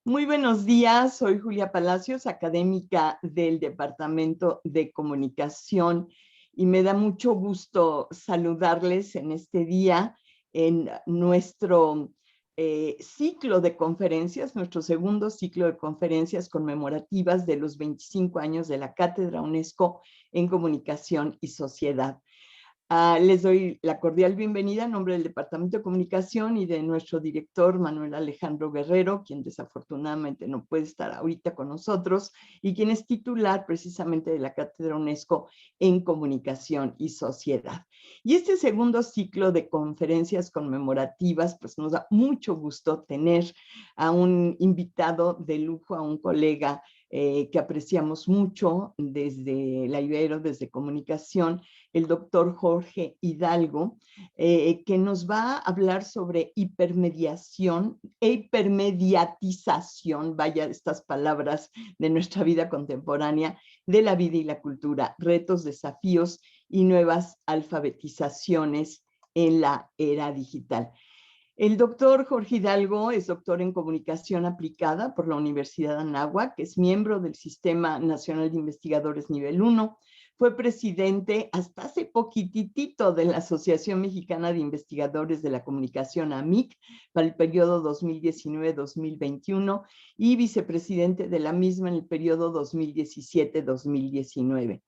Muy buenos días, soy Julia Palacios, académica del Departamento de Comunicación, y me da mucho gusto saludarles en este día en nuestro ciclo de conferencias, nuestro segundo ciclo de conferencias conmemorativas de los 25 años de la Cátedra UNESCO en Comunicación y Sociedad. Les doy la cordial bienvenida en nombre del Departamento de Comunicación y de nuestro director Manuel Alejandro Guerrero, quien desafortunadamente no puede estar ahorita con nosotros y quien es titular precisamente de la Cátedra UNESCO en Comunicación y Sociedad. Y este segundo ciclo de conferencias conmemorativas, pues nos da mucho gusto tener a un invitado de lujo, a un colega que apreciamos mucho desde la Ibero, desde Comunicación, el doctor Jorge Hidalgo, que nos va a hablar sobre hipermediación e hipermediatización, vaya estas palabras de nuestra vida contemporánea, de la vida y la cultura, retos, desafíos y nuevas alfabetizaciones en la era digital. El doctor Jorge Hidalgo es doctor en Comunicación Aplicada por la Universidad de Anáhuac, que es miembro del Sistema Nacional de Investigadores Nivel 1, fue presidente hasta hace poquitito de la Asociación Mexicana de Investigadores de la Comunicación, AMIC, para el periodo 2019-2021 y vicepresidente de la misma en el periodo 2017-2019.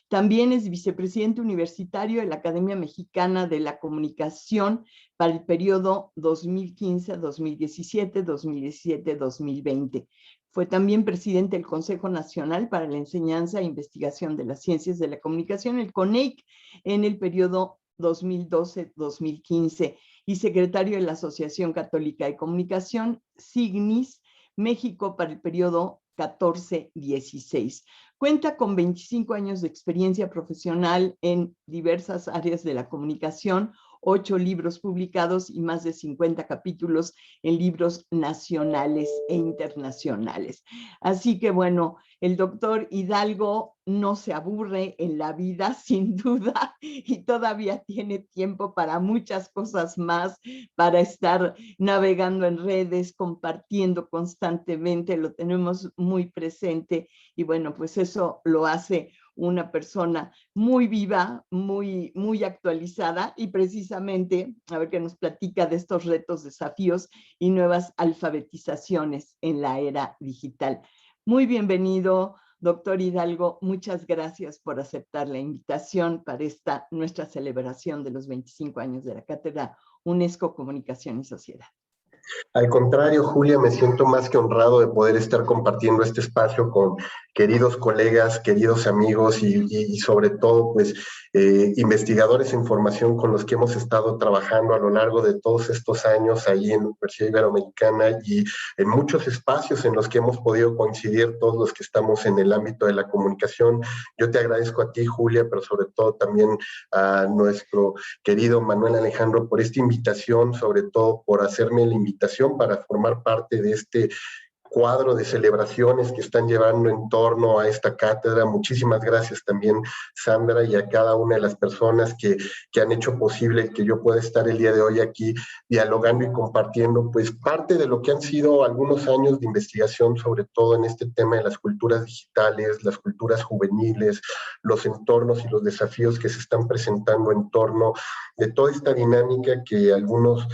También es vicepresidente universitario de la Academia Mexicana de la Comunicación para el periodo 2015-2017, 2017-2020. Fue también presidente del Consejo Nacional para la Enseñanza e Investigación de las Ciencias de la Comunicación, el CONEIC, en el periodo 2012-2015 y secretario de la Asociación Católica de Comunicación, SIGNIS, México, para el periodo 14-16. Cuenta con 25 años de experiencia profesional en diversas áreas de la comunicación, 8 libros publicados y más de 50 capítulos en libros nacionales e internacionales. Así que bueno, el doctor Hidalgo no se aburre en la vida, sin duda, y todavía tiene tiempo para muchas cosas más, para estar navegando en redes, compartiendo constantemente, lo tenemos muy presente, y bueno, pues eso lo hace una persona muy viva, muy actualizada, y precisamente a ver qué nos platica de estos retos, desafíos y nuevas alfabetizaciones en la era digital. Muy bienvenido, doctor Hidalgo. Muchas gracias por aceptar la invitación para esta nuestra celebración de los 25 años de la Cátedra UNESCO Comunicación y Sociedad. Al contrario, Julia, me siento más que honrado de poder estar compartiendo este espacio con queridos colegas, queridos amigos y sobre todo, pues, investigadores en formación con los que hemos estado trabajando a lo largo de todos estos años ahí en la Universidad Iberoamericana y en muchos espacios en los que hemos podido coincidir todos los que estamos en el ámbito de la comunicación. Yo te agradezco a ti, Julia, pero sobre todo también a nuestro querido Manuel Alejandro por esta invitación, sobre todo por hacerme la invitación para formar parte de este cuadro de celebraciones que están llevando en torno a esta cátedra. Muchísimas gracias también, Sandra, y a cada una de las personas que han hecho posible que yo pueda estar el día de hoy aquí dialogando y compartiendo pues parte de lo que han sido algunos años de investigación, sobre todo en este tema de las culturas digitales, las culturas juveniles, los entornos y los desafíos que se están presentando en torno de toda esta dinámica que algunos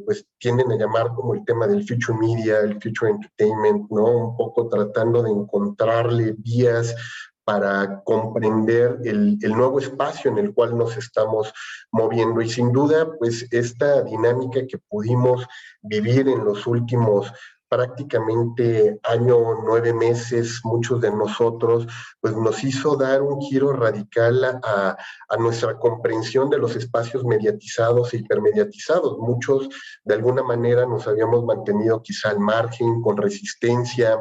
pues tienden a llamar como el tema del future media, el future entertainment, ¿no? Un poco tratando de encontrarle vías para comprender el nuevo espacio en el cual nos estamos moviendo. Y sin duda, pues esta dinámica que pudimos vivir en los últimos prácticamente año, 9 meses, muchos de nosotros, pues nos hizo dar un giro radical a nuestra comprensión de los espacios mediatizados e hipermediatizados. Muchos, de alguna manera, nos habíamos mantenido quizá al margen, con resistencia,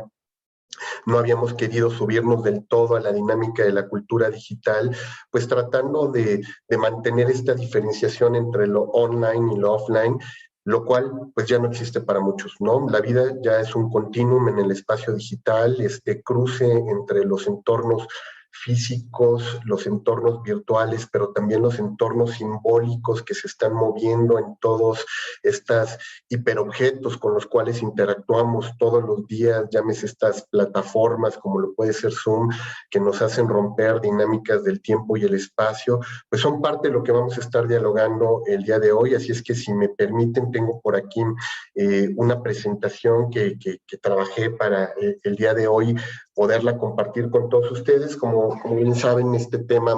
no habíamos querido subirnos del todo a la dinámica de la cultura digital, pues tratando de mantener esta diferenciación entre lo online y lo offline, lo cual pues ya no existe para muchos, ¿no? La vida ya es un continuum en el espacio digital, este cruce entre los entornos físicos, los entornos virtuales, pero también los entornos simbólicos que se están moviendo en todos estos hiperobjetos con los cuales interactuamos todos los días, llámese estas plataformas como lo puede ser Zoom, que nos hacen romper dinámicas del tiempo y el espacio, pues son parte de lo que vamos a estar dialogando el día de hoy. Así es que, si me permiten, tengo por aquí una presentación que trabajé para el día de hoy, poderla compartir con todos ustedes. Como bien saben, este tema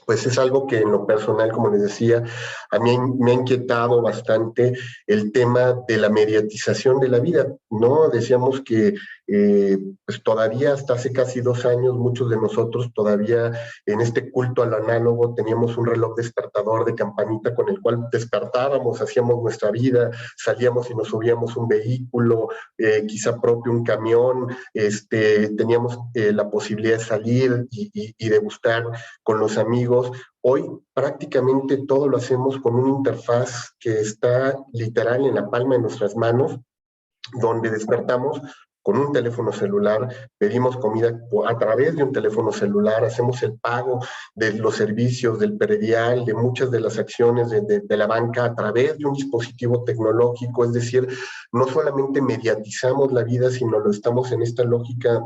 pues es algo que en lo personal, como les decía, a mí me ha inquietado bastante el tema de la mediatización de la vida, ¿no? Decíamos que pues todavía hasta hace casi 2 años, muchos de nosotros todavía en este culto al análogo teníamos un reloj despertador de campanita con el cual despertábamos, hacíamos nuestra vida, salíamos y nos subíamos un vehículo, quizá propio, un camión, teníamos la posibilidad de salir y degustar con los amigos. Hoy prácticamente todo lo hacemos con una interfaz que está literal en la palma de nuestras manos, donde despertamos con un teléfono celular, pedimos comida a través de un teléfono celular, hacemos el pago de los servicios, del predial, de muchas de las acciones de la banca a través de un dispositivo tecnológico. Es decir, no solamente mediatizamos la vida, sino lo estamos en esta lógica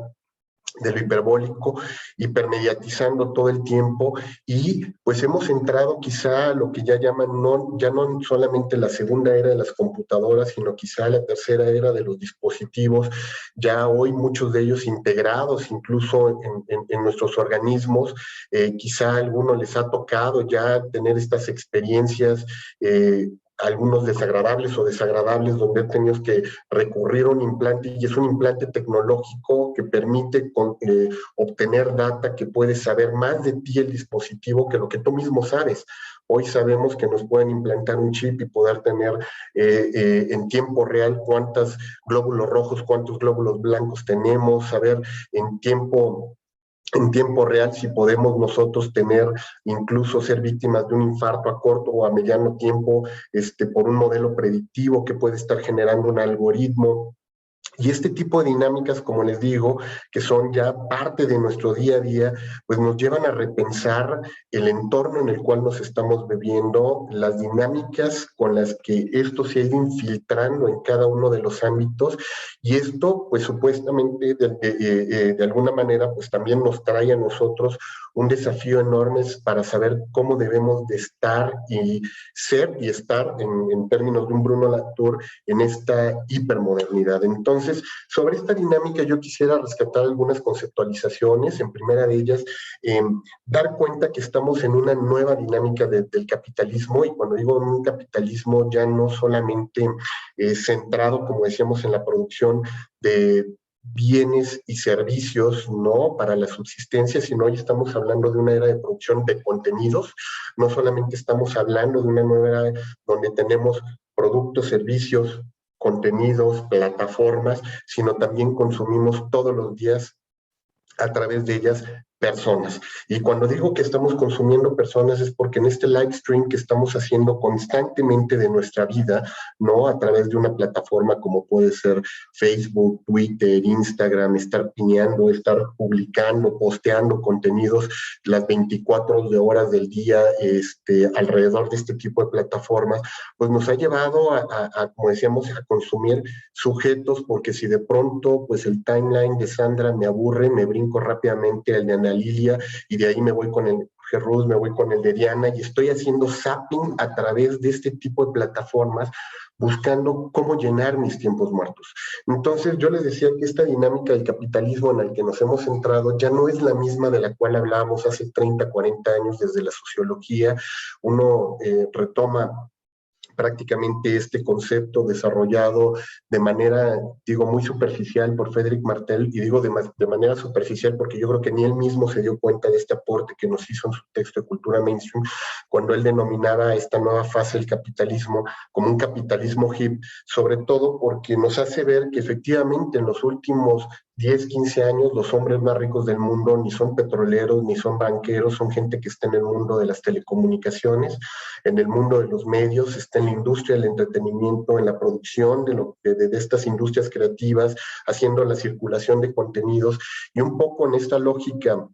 de lo hiperbólico, hipermediatizando todo el tiempo, y pues hemos entrado quizá a lo que ya llaman, ya no solamente la segunda era de las computadoras, sino quizá la tercera era de los dispositivos, ya hoy muchos de ellos integrados incluso en nuestros organismos. Quizá a algunos les ha tocado ya tener estas experiencias, algunos desagradables o desagradables, donde tenemos que recurrir a un implante, y es un implante tecnológico que permite obtener data, que puede saber más de ti el dispositivo que lo que tú mismo sabes. Hoy sabemos que nos pueden implantar un chip y poder tener en tiempo real cuántos glóbulos rojos, cuántos glóbulos blancos tenemos, saber en tiempo real si podemos nosotros tener, incluso ser víctimas de un infarto a corto o a mediano tiempo, por un modelo predictivo que puede estar generando un algoritmo. Y este tipo de dinámicas, como les digo, que son ya parte de nuestro día a día, pues nos llevan a repensar el entorno en el cual nos estamos viviendo, las dinámicas con las que esto se ha ido infiltrando en cada uno de los ámbitos, y esto, pues supuestamente, de alguna manera, pues también nos trae a nosotros un desafío enorme para saber cómo debemos de estar y ser y estar, en términos de un Bruno Latour, en esta hipermodernidad. Entonces, sobre esta dinámica yo quisiera rescatar algunas conceptualizaciones. En primera de ellas, dar cuenta que estamos en una nueva dinámica del capitalismo, y cuando digo un capitalismo ya no solamente centrado, como decíamos, en la producción de bienes y servicios, ¿no?, para la subsistencia, sino hoy estamos hablando de una era de producción de contenidos. No solamente estamos hablando de una nueva era donde tenemos productos, servicios, contenidos, plataformas, sino también consumimos todos los días a través de ellas personas. Y cuando digo que estamos consumiendo personas, es porque en este live stream que estamos haciendo constantemente de nuestra vida, ¿no?, a través de una plataforma como puede ser Facebook, Twitter, Instagram, estar pineando, estar publicando, posteando contenidos las 24 horas del día, alrededor de este tipo de plataformas, pues nos ha llevado como decíamos, a consumir sujetos, porque si de pronto pues el timeline de Sandra me aburre, me brinco rápidamente al de Ana Lilia, y de ahí me voy con el Gerruz, me voy con el de Diana, y estoy haciendo zapping a través de este tipo de plataformas, buscando cómo llenar mis tiempos muertos. Entonces yo les decía que esta dinámica del capitalismo en la que nos hemos centrado ya no es la misma de la cual hablábamos hace 30, 40 años desde la sociología. Uno retoma prácticamente este concepto desarrollado de manera, digo, muy superficial por Frédéric Martel, y digo de manera superficial porque yo creo que ni él mismo se dio cuenta de este aporte que nos hizo en su texto de Cultura Mainstream, cuando él denominaba esta nueva fase del capitalismo como un capitalismo hip, sobre todo porque nos hace ver que efectivamente en los últimos 10, 15 años los hombres más ricos del mundo ni son petroleros, ni son banqueros, son gente que está en el mundo de las telecomunicaciones, en el mundo de los medios, está en la industria del entretenimiento, en la producción de estas industrias creativas, haciendo la circulación de contenidos, y un poco en esta lógica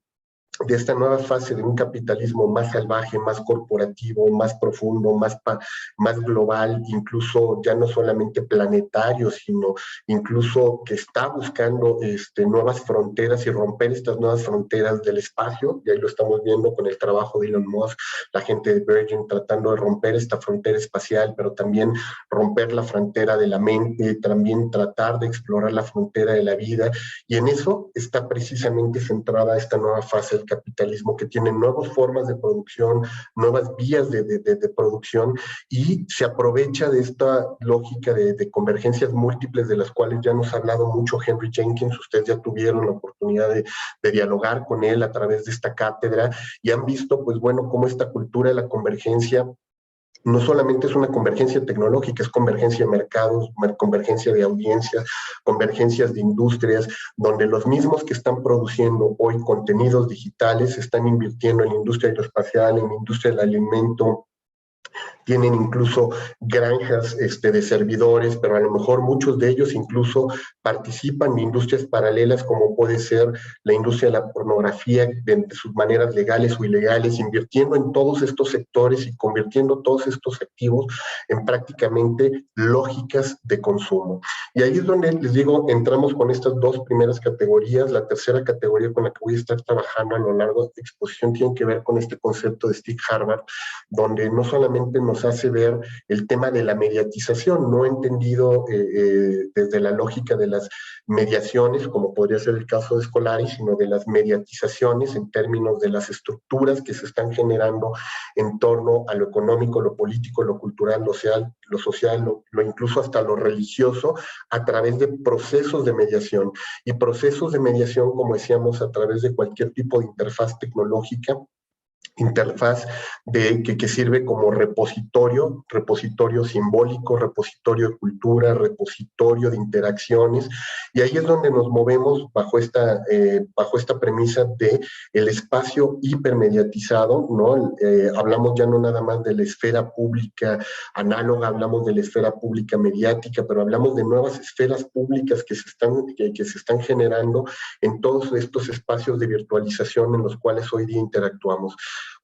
de esta nueva fase de un capitalismo más salvaje, más corporativo, más profundo, más global, incluso ya no solamente planetario, sino incluso que está buscando nuevas fronteras y romper estas nuevas fronteras del espacio, y ahí lo estamos viendo con el trabajo de Elon Musk, la gente de Virgin tratando de romper esta frontera espacial, pero también romper la frontera de la mente, también tratar de explorar la frontera de la vida, y en eso está precisamente centrada esta nueva fase del capitalismo, que tiene nuevas formas de producción, nuevas vías de producción, y se aprovecha de esta lógica de convergencias múltiples, de las cuales ya nos ha hablado mucho Henry Jenkins. Ustedes ya tuvieron la oportunidad de dialogar con él a través de esta cátedra, y han visto, pues bueno, cómo esta cultura de la convergencia no solamente es una convergencia tecnológica, es convergencia de mercados, convergencia de audiencias, convergencias de industrias, donde los mismos que están produciendo hoy contenidos digitales están invirtiendo en la industria aeroespacial, en la industria del alimento, tienen incluso granjas de servidores, pero a lo mejor muchos de ellos incluso participan de industrias paralelas, como puede ser la industria de la pornografía, de sus maneras legales o ilegales, invirtiendo en todos estos sectores y convirtiendo todos estos activos en prácticamente lógicas de consumo. Y ahí es donde, les digo, entramos con estas dos primeras categorías. La tercera categoría con la que voy a estar trabajando a lo largo de esta exposición tiene que ver con este concepto de Steve Harvard, donde no solamente nos hace ver el tema de la mediatización, no entendido desde la lógica de las mediaciones, como podría ser el caso de Scolari, sino de las mediatizaciones en términos de las estructuras que se están generando en torno a lo económico, lo político, lo cultural, lo social, lo incluso hasta lo religioso, a través de procesos de mediación. Y procesos de mediación, como decíamos, a través de cualquier tipo de interfaz tecnológica, interfaz que sirve como repositorio simbólico, repositorio de cultura, repositorio de interacciones, y ahí es donde nos movemos bajo esta premisa de el espacio hipermediatizado, ¿no? Hablamos ya no nada más de la esfera pública análoga, hablamos de la esfera pública mediática, pero hablamos de nuevas esferas públicas que se están generando en todos estos espacios de virtualización en los cuales hoy día interactuamos.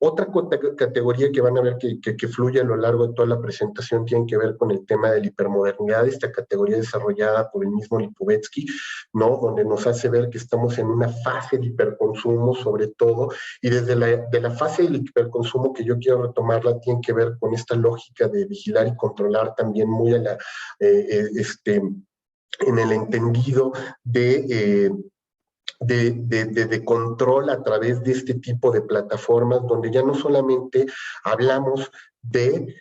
Otra categoría que van a ver que fluye a lo largo de toda la presentación tiene que ver con el tema de la hipermodernidad, esta categoría desarrollada por el mismo Lipovetsky, ¿no? Donde nos hace ver que estamos en una fase de hiperconsumo sobre todo, y desde la fase del hiperconsumo que yo quiero retomarla tiene que ver con esta lógica de vigilar y controlar también muy en el entendido de control a través de este tipo de plataformas, donde ya no solamente hablamos de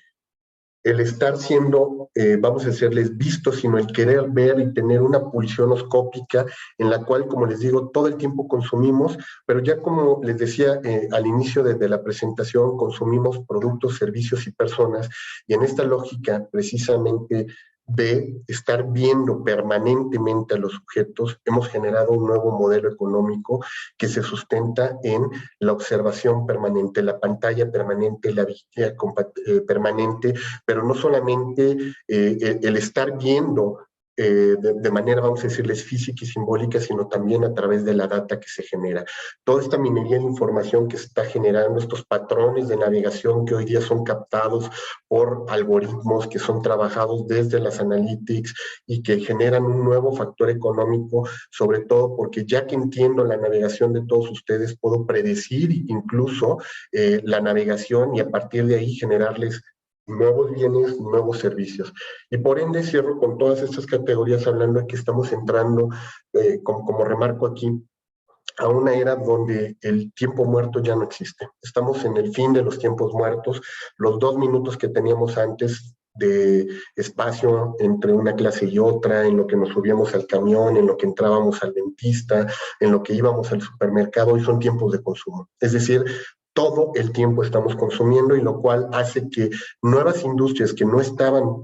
el estar siendo, vamos a decirles, vistos, sino el querer ver y tener una pulsión oscópica en la cual, como les digo, todo el tiempo consumimos, pero ya como les decía al inicio de la presentación, consumimos productos, servicios y personas, y en esta lógica precisamente de estar viendo permanentemente a los sujetos, hemos generado un nuevo modelo económico que se sustenta en la observación permanente, la pantalla permanente, la vigilia permanente, pero no solamente el estar viendo de manera, vamos a decirles, física y simbólica, sino también a través de la data que se genera. Toda esta minería de información que se está generando, estos patrones de navegación que hoy día son captados por algoritmos que son trabajados desde las analytics y que generan un nuevo factor económico, sobre todo porque ya que entiendo la navegación de todos ustedes, puedo predecir incluso la navegación y a partir de ahí generarles nuevos bienes, nuevos servicios. Y por ende cierro con todas estas categorías hablando de que estamos entrando, como remarco aquí, a una era donde el tiempo muerto ya no existe. Estamos en el fin de los tiempos muertos. Los 2 minutos que teníamos antes de espacio entre una clase y otra, en lo que nos subíamos al camión, en lo que entrábamos al dentista, en lo que íbamos al supermercado, hoy son tiempos de consumo. Es decir, todo el tiempo estamos consumiendo, y lo cual hace que nuevas industrias que no estaban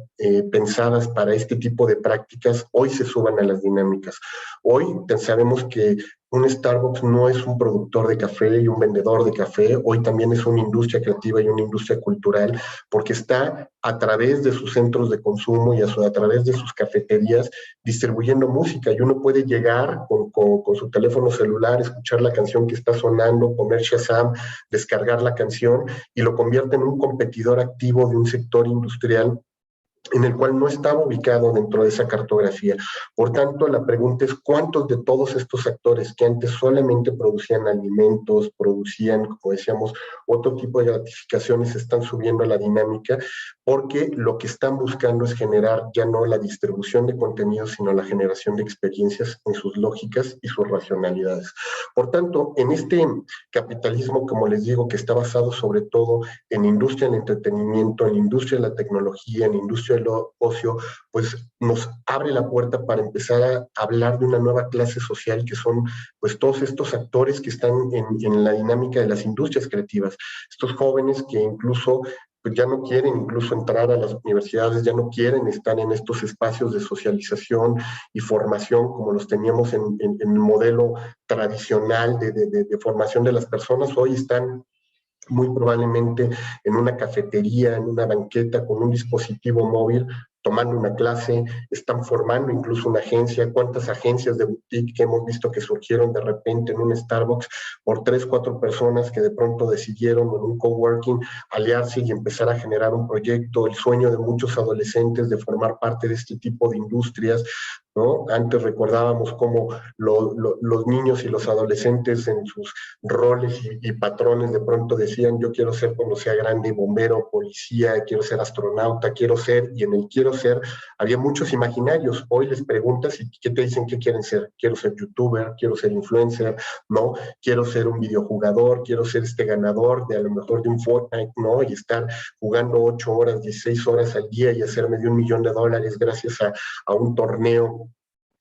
pensadas para este tipo de prácticas hoy se suban a las dinámicas. Hoy sabemos que un Starbucks no es un productor de café y un vendedor de café, hoy también es una industria creativa y una industria cultural, porque está a través de sus centros de consumo y a través de sus cafeterías distribuyendo música, y uno puede llegar con su teléfono celular, escuchar la canción que está sonando, poner Shazam, descargar la canción, y lo convierte en un competidor activo de un sector industrial en el cual no estaba ubicado dentro de esa cartografía. Por tanto, la pregunta es cuántos de todos estos actores que antes solamente producían alimentos, producían, como decíamos, otro tipo de gratificaciones, están subiendo a la dinámica, porque lo que están buscando es generar ya no la distribución de contenidos, sino la generación de experiencias en sus lógicas y sus racionalidades. Por tanto, en este capitalismo, como les digo, que está basado sobre todo en industria del entretenimiento, en industria de la tecnología, en industria del ocio, pues nos abre la puerta para empezar a hablar de una nueva clase social, que son pues todos estos actores que están en la dinámica de las industrias creativas, estos jóvenes que incluso pues ya no quieren incluso entrar a las universidades, ya no quieren estar en estos espacios de socialización y formación como los teníamos en el modelo tradicional de formación de las personas. Hoy están muy probablemente en una cafetería, en una banqueta, con un dispositivo móvil, tomando una clase, están formando incluso una agencia. ¿Cuántas agencias de boutique que hemos visto que surgieron de repente en un Starbucks por 3, 4 personas que de pronto decidieron en un coworking aliarse y empezar a generar un proyecto? El sueño de muchos adolescentes de formar parte de este tipo de industrias, ¿no? Antes recordábamos cómo los niños y los adolescentes en sus roles y patrones de pronto decían: yo quiero ser cuando sea grande bombero, policía, quiero ser astronauta, quiero ser, y en el quiero ser había muchos imaginarios. Hoy les preguntas y ¿qué te dicen que quieren ser? Quiero ser youtuber, quiero ser influencer, ¿no? Quiero ser un videojugador, quiero ser este ganador de a lo mejor de un Fortnite, ¿no? Y estar jugando 8 horas, 16 horas al día y hacerme de $1.000.000 gracias a un torneo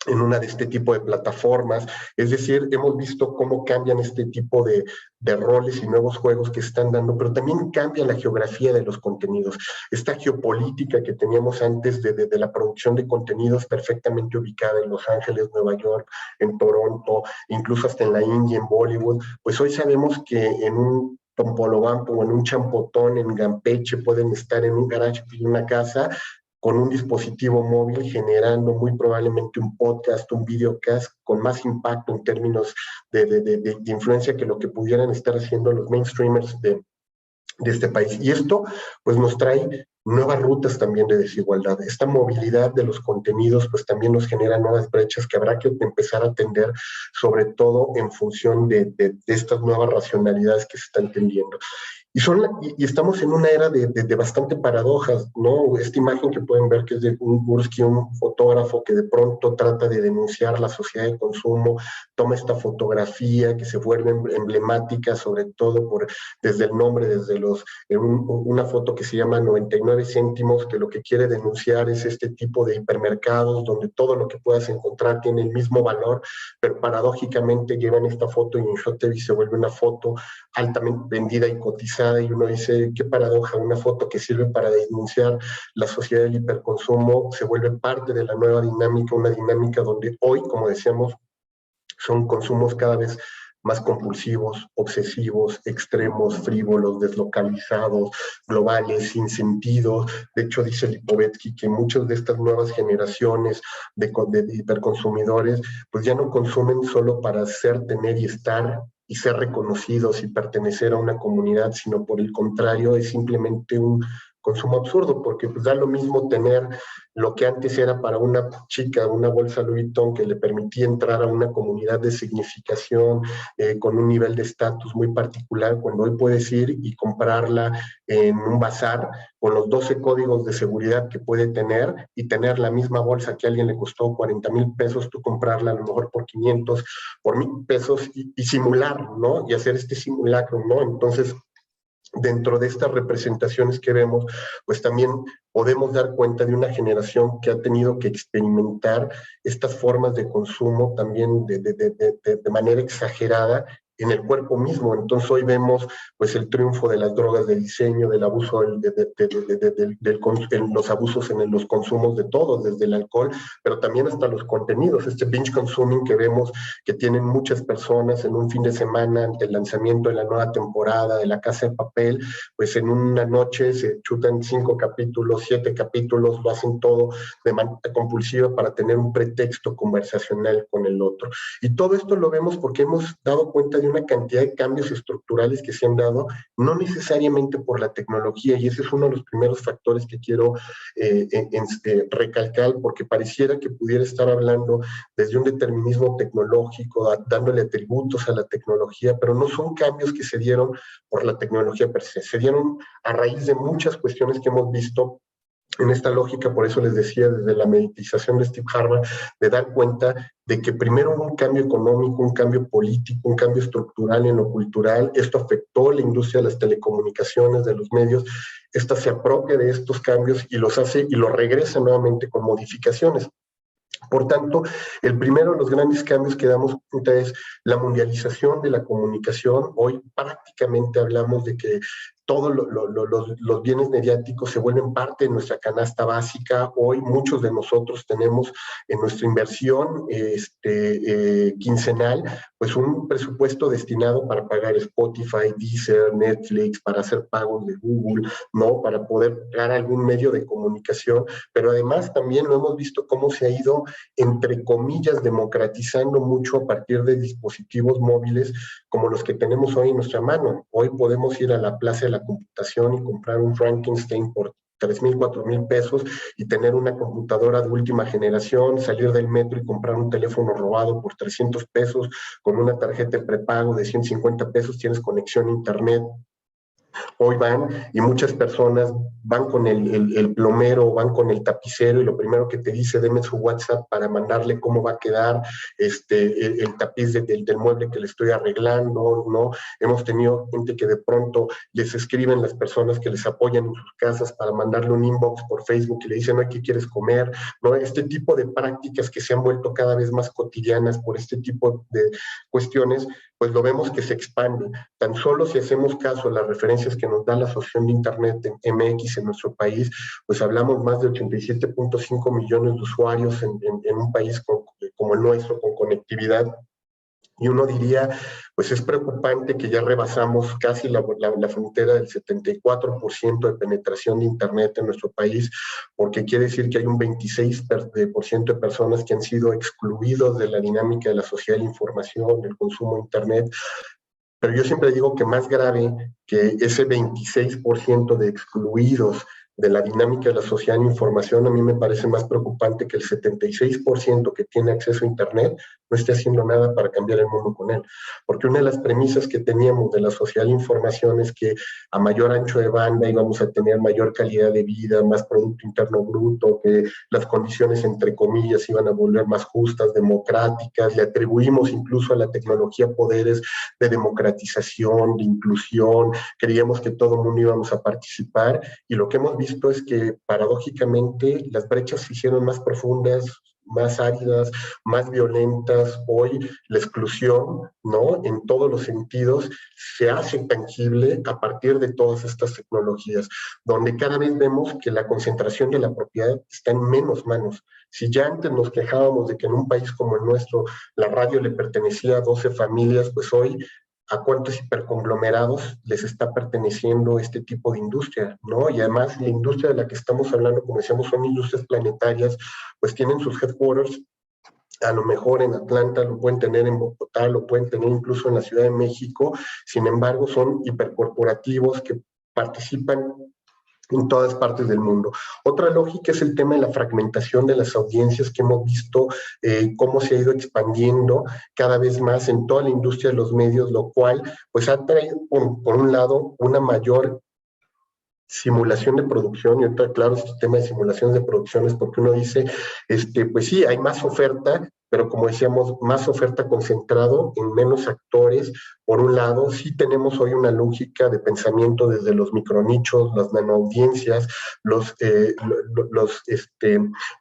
en una de este tipo de plataformas. Es decir, hemos visto cómo cambian este tipo de roles y nuevos juegos que están dando, pero también cambia la geografía de los contenidos. Esta geopolítica que teníamos antes de la producción de contenidos perfectamente ubicada en Los Ángeles, Nueva York, en Toronto, incluso hasta en la India, en Bollywood, pues hoy sabemos que en un Tompolobampo o en un Champotón, en Campeche, pueden estar en un garage de una casa con un dispositivo móvil generando muy probablemente un podcast, un videocast con más impacto en términos de influencia que lo que pudieran estar haciendo los mainstreamers de este país. Y esto pues nos trae nuevas rutas también de desigualdad. Esta movilidad de los contenidos pues también nos genera nuevas brechas que habrá que empezar a atender, sobre todo en función de estas nuevas racionalidades que se están tendiendo. Y estamos en una era de bastante paradojas, ¿no? Esta imagen que pueden ver, que es de un Gursky, un fotógrafo que de pronto trata de denunciar la sociedad de consumo, toma esta fotografía que se vuelve emblemática, sobre todo desde el nombre, una foto que se llama 99 céntimos, que lo que quiere denunciar es este tipo de hipermercados donde todo lo que puedas encontrar tiene el mismo valor, pero paradójicamente llevan esta foto y en Inhotebi se vuelve una foto altamente vendida y cotizada, y uno dice: qué paradoja, una foto que sirve para denunciar la sociedad del hiperconsumo se vuelve parte de la nueva dinámica, una dinámica donde hoy, como decíamos, son consumos cada vez más compulsivos, obsesivos, extremos, frívolos, deslocalizados, globales, sin sentido. De hecho, dice Lipovetsky que muchas de estas nuevas generaciones de hiperconsumidores pues ya no consumen solo para ser, tener y estar y ser reconocidos y pertenecer a una comunidad, sino por el contrario, es simplemente un consumo absurdo, porque pues da lo mismo tener lo que antes era para una chica una bolsa Louis Vuitton que le permitía entrar a una comunidad de significación, con un nivel de estatus muy particular, cuando hoy puedes ir y comprarla en un bazar con los 12 códigos de seguridad que puede tener y tener la misma bolsa que a alguien le costó 40,000 pesos, tú comprarla a lo mejor por 500, por 1,000 pesos y simular, ¿no? Y hacer este simulacro, ¿no? Entonces, dentro de estas representaciones que vemos, pues también podemos dar cuenta de una generación que ha tenido que experimentar estas formas de consumo también de manera exagerada, en el cuerpo mismo. Entonces hoy vemos pues el triunfo de las drogas de diseño, del abuso, los abusos en los consumos de todos, desde el alcohol, pero también hasta los contenidos, este binge consuming que vemos que tienen muchas personas en un fin de semana ante el lanzamiento de la nueva temporada de La Casa de Papel, pues en una noche se chutan 5 capítulos, 7 capítulos, lo hacen todo de manera compulsiva para tener un pretexto conversacional con el otro. Y todo esto lo vemos porque hemos dado cuenta de una cantidad de cambios estructurales que se han dado, no necesariamente por la tecnología, y ese es uno de los primeros factores que quiero recalcar, porque pareciera que pudiera estar hablando desde un determinismo tecnológico, dándole atributos a la tecnología, pero no son cambios que se dieron por la tecnología per se dieron a raíz de muchas cuestiones que hemos visto en esta lógica. Por eso les decía desde la meditación de Steve Harvard, de dar cuenta de que primero hubo un cambio económico, un cambio político, un cambio estructural en lo cultural. Esto afectó la industria de las telecomunicaciones, de los medios. Esta se apropia de estos cambios y los hace y los regresa nuevamente con modificaciones. Por tanto, el primero de los grandes cambios que damos cuenta es la mundialización de la comunicación. Hoy prácticamente hablamos de que todos los bienes mediáticos se vuelven parte de nuestra canasta básica. Hoy muchos de nosotros tenemos en nuestra inversión quincenal pues un presupuesto destinado para pagar Spotify, Deezer, Netflix, para hacer pagos de Google, ¿no? Para poder pagar algún medio de comunicación, pero además también lo hemos visto cómo se ha ido, entre comillas, democratizando mucho a partir de dispositivos móviles como los que tenemos hoy en nuestra mano. Hoy podemos ir a la plaza de la computación y comprar un Frankenstein por 3,000, 4,000 pesos y tener una computadora de última generación, salir del metro y comprar un teléfono robado por 300 pesos con una tarjeta de prepago de 150 pesos, tienes conexión a internet. Hoy van y muchas personas van con el plomero, van con el tapicero y lo primero que te dice, deme su WhatsApp para mandarle cómo va a quedar el tapiz del mueble que le estoy arreglando, ¿no? Hemos tenido gente que de pronto les escriben las personas que les apoyan en sus casas para mandarle un inbox por Facebook y le dicen, ¿no? ¿Qué quieres comer? ¿No? Este tipo de prácticas que se han vuelto cada vez más cotidianas por este tipo de cuestiones, pues lo vemos que se expande. Tan solo si hacemos caso a las referencias que nos da la Asociación de Internet MX en nuestro país, pues hablamos más de 87.5 millones de usuarios en un país como el nuestro, con conectividad. Y uno diría, pues es preocupante que ya rebasamos casi la frontera del 74% de penetración de Internet en nuestro país, porque quiere decir que hay un 26% de personas que han sido excluidos de la dinámica de la sociedad de la información, del consumo de Internet. Pero yo siempre digo que más grave que ese 26% de excluidos de la dinámica de la sociedad de información, a mí me parece más preocupante que el 76% que tiene acceso a Internet no esté haciendo nada para cambiar el mundo con él. Porque una de las premisas que teníamos de la sociedad de información es que a mayor ancho de banda íbamos a tener mayor calidad de vida, más Producto Interno Bruto, que las condiciones, entre comillas, iban a volver más justas, democráticas. Le atribuimos incluso a la tecnología poderes de democratización, de inclusión. Creíamos que todo el mundo íbamos a participar y lo que hemos visto es que paradójicamente las brechas se hicieron más profundas, más áridas, más violentas. Hoy la exclusión, ¿no? En todos los sentidos se hace tangible a partir de todas estas tecnologías, donde cada vez vemos que la concentración de la propiedad está en menos manos. Si ya antes nos quejábamos de que en un país como el nuestro la radio le pertenecía a 12 familias, pues hoy a cuántos hiperconglomerados les está perteneciendo este tipo de industria, ¿no? Y además la industria de la que estamos hablando, como decíamos, son industrias planetarias, pues tienen sus headquarters, a lo mejor en Atlanta, lo pueden tener en Bogotá, lo pueden tener incluso en la Ciudad de México, sin embargo son hipercorporativos que participan en todas partes del mundo. Otra lógica es el tema de la fragmentación de las audiencias que hemos visto, cómo se ha ido expandiendo cada vez más en toda la industria de los medios, lo cual pues ha traído, por un lado, una mayor simulación de producción. Y ahorita, claro, este tema de simulaciones de producción es porque uno dice, pues sí, hay más oferta, pero como decíamos, más oferta concentrado en menos actores. Por un lado, sí tenemos hoy una lógica de pensamiento desde los micronichos, las nanoaudiencias, los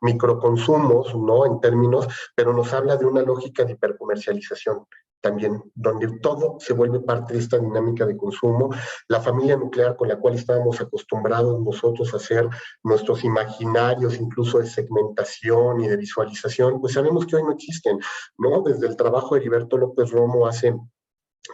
microconsumos, ¿no? En términos, pero nos habla de una lógica de hipercomercialización. también, donde todo se vuelve parte de esta dinámica de consumo. La familia nuclear con la cual estábamos acostumbrados nosotros a hacer nuestros imaginarios, incluso de segmentación y de visualización, pues sabemos que hoy no existen, ¿no? Desde el trabajo de Heriberto López Romo hace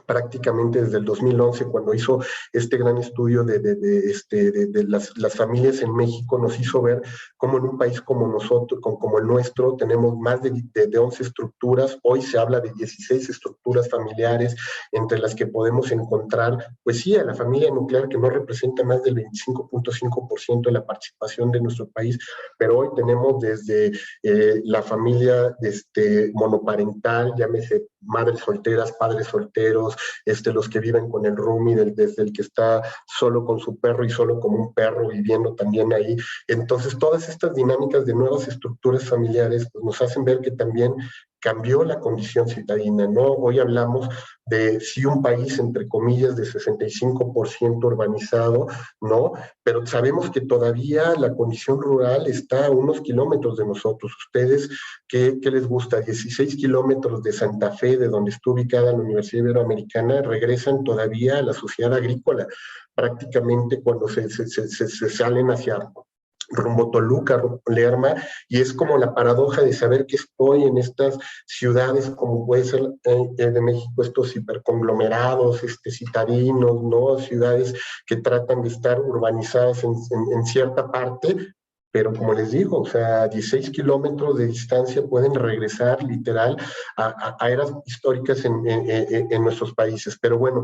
prácticamente desde el 2011, cuando hizo este gran estudio de las familias en México, nos hizo ver cómo en un país como nosotros, como el nuestro, tenemos más de 11 estructuras. Hoy se habla de 16 estructuras familiares, entre las que podemos encontrar, pues sí, a la familia nuclear, que no representa más del 25.5% de la participación de nuestro país, pero hoy tenemos desde la familia monoparental, llámese madres solteras, padres solteros, los que viven con el roomie, desde el que está solo con su perro y solo como un perro viviendo también ahí. Entonces, todas estas dinámicas de nuevas estructuras familiares pues, nos hacen ver que también cambió la condición citadina, ¿no? Hoy hablamos de, sí, un país, entre comillas, de 65% urbanizado, ¿no? Pero sabemos que todavía la condición rural está a unos kilómetros de nosotros. Ustedes, ¿qué les gusta? 16 kilómetros de Santa Fe, de donde está ubicada la Universidad Iberoamericana, regresan todavía a la sociedad agrícola, prácticamente cuando se salen hacia rumbo Toluca, rumbo Lerma, y es como la paradoja de saber que estoy en estas ciudades, como puede ser de México, estos hiperconglomerados, citadinos, ¿no? Ciudades que tratan de estar urbanizadas en cierta parte, pero como les digo, o sea, 16 kilómetros de distancia pueden regresar literal a eras históricas en nuestros países. Pero bueno,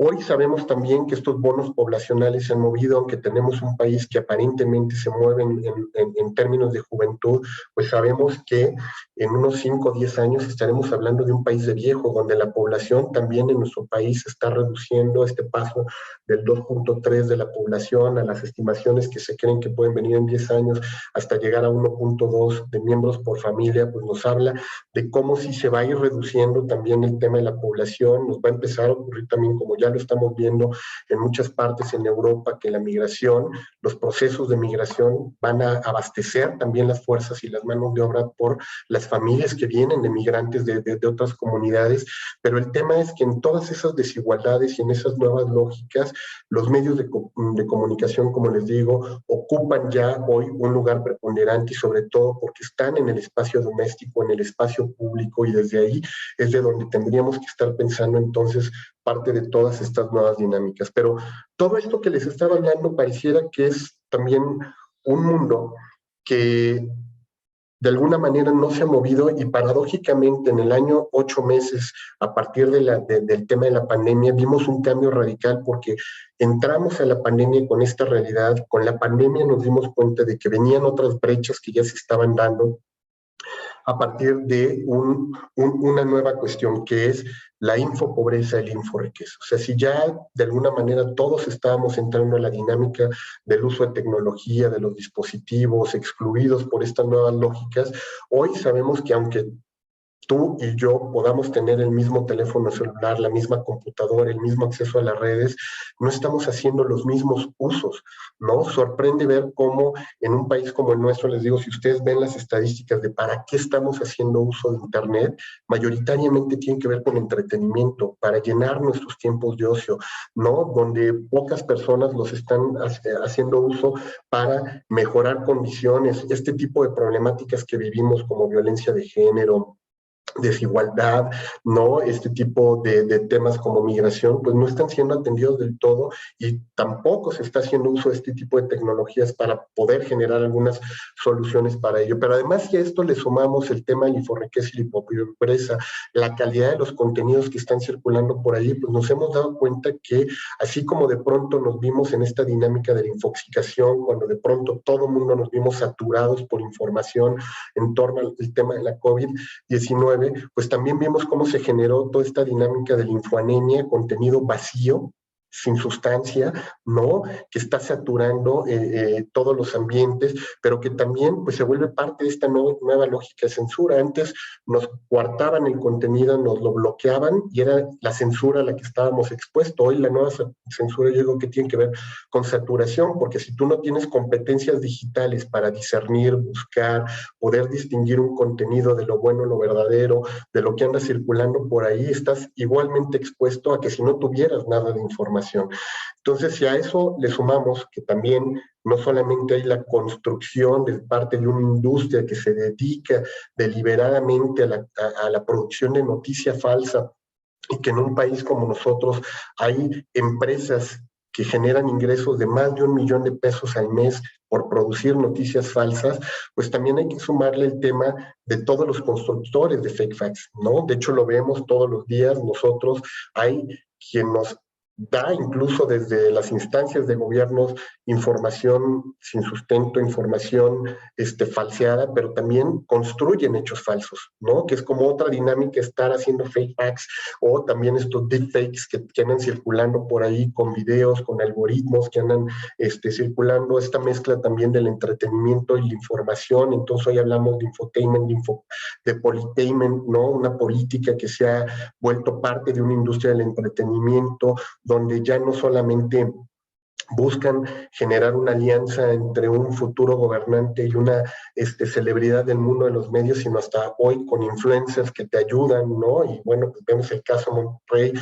hoy sabemos también que estos bonos poblacionales se han movido, aunque tenemos un país que aparentemente se mueve en términos de juventud, pues sabemos que en unos 5 o 10 años estaremos hablando de un país de viejo, donde la población también en nuestro país está reduciendo este paso del 2.3 de la población a las estimaciones que se creen que pueden venir en 10 años hasta llegar a 1.2 de miembros por familia, pues nos habla de cómo sí se va a ir reduciendo también el tema de la población. Nos va a empezar a ocurrir también, como ya lo estamos viendo en muchas partes en Europa, que la migración, los procesos de migración van a abastecer también las fuerzas y las manos de obra por las familias que vienen de migrantes de otras comunidades, pero el tema es que en todas esas desigualdades y en esas nuevas lógicas, los medios de comunicación, como les digo, ocupan ya hoy un lugar preponderante, y sobre todo porque están en el espacio doméstico, en el espacio público, y desde ahí es de donde tendríamos que estar pensando entonces parte de todas estas nuevas dinámicas. Pero todo esto que les estaba hablando pareciera que es también un mundo que de alguna manera no se ha movido, y paradójicamente en el año 8 meses, a partir del tema de la pandemia, vimos un cambio radical, porque entramos a la pandemia con esta realidad. Con la pandemia nos dimos cuenta de que venían otras brechas que ya se estaban dando a partir de una nueva cuestión, que es la infopobreza, el inforriqueza. O sea, si ya de alguna manera todos estábamos entrando en la dinámica del uso de tecnología, de los dispositivos, excluidos por estas nuevas lógicas, hoy sabemos que aunque tú y yo podamos tener el mismo teléfono celular, la misma computadora, el mismo acceso a las redes, no estamos haciendo los mismos usos, ¿no? Sorprende ver cómo en un país como el nuestro, les digo, si ustedes ven las estadísticas de para qué estamos haciendo uso de Internet, mayoritariamente tienen que ver con entretenimiento, para llenar nuestros tiempos de ocio, ¿no? Donde pocas personas los están haciendo uso para mejorar condiciones, este tipo de problemáticas que vivimos, como violencia de género, desigualdad, ¿no? Este tipo de temas como migración, pues no están siendo atendidos del todo, y tampoco se está haciendo uso de este tipo de tecnologías para poder generar algunas soluciones para ello. Pero además, si a esto le sumamos el tema de la inforriqueza y la hipopobreza, la calidad de los contenidos que están circulando por ahí, pues nos hemos dado cuenta que así como de pronto nos vimos en esta dinámica de la infoxicación, cuando de pronto todo el mundo nos vimos saturados por información en torno al tema de la COVID-19, pues también vimos cómo se generó toda esta dinámica de la infoanemia, contenido vacío, sin sustancia, ¿no? Que está saturando todos los ambientes, pero que también pues, se vuelve parte de esta nueva lógica de censura. Antes nos coartaban el contenido, nos lo bloqueaban y era la censura a la que estábamos expuestos. Hoy la nueva censura yo creo que tiene que ver con saturación, porque si tú no tienes competencias digitales para discernir, buscar, poder distinguir un contenido de lo bueno, lo verdadero, de lo que anda circulando por ahí, estás igualmente expuesto a que si no tuvieras nada de información. Entonces, si a eso le sumamos que también no solamente hay la construcción de parte de una industria que se dedica deliberadamente a la producción de noticia falsa, y que en un país como nosotros hay empresas que generan ingresos de más de 1 millón de pesos al mes por producir noticias falsas, pues también hay que sumarle el tema de todos los constructores de fake facts, ¿no? De hecho, lo vemos todos los días nosotros, hay quien nos da incluso desde las instancias de gobiernos información sin sustento, información falseada, pero también construyen hechos falsos, ¿no? Que es como otra dinámica estar haciendo fake facts o también estos deepfakes que andan circulando por ahí con videos, con algoritmos que andan circulando, esta mezcla también del entretenimiento y la información. Entonces hoy hablamos de infotainment, de politainment, ¿no? Una política que se ha vuelto parte de una industria del entretenimiento, donde ya no solamente buscan generar una alianza entre un futuro gobernante y una celebridad del mundo de los medios, sino hasta hoy con influencers que te ayudan, ¿no? Y bueno, pues vemos el caso Monterrey,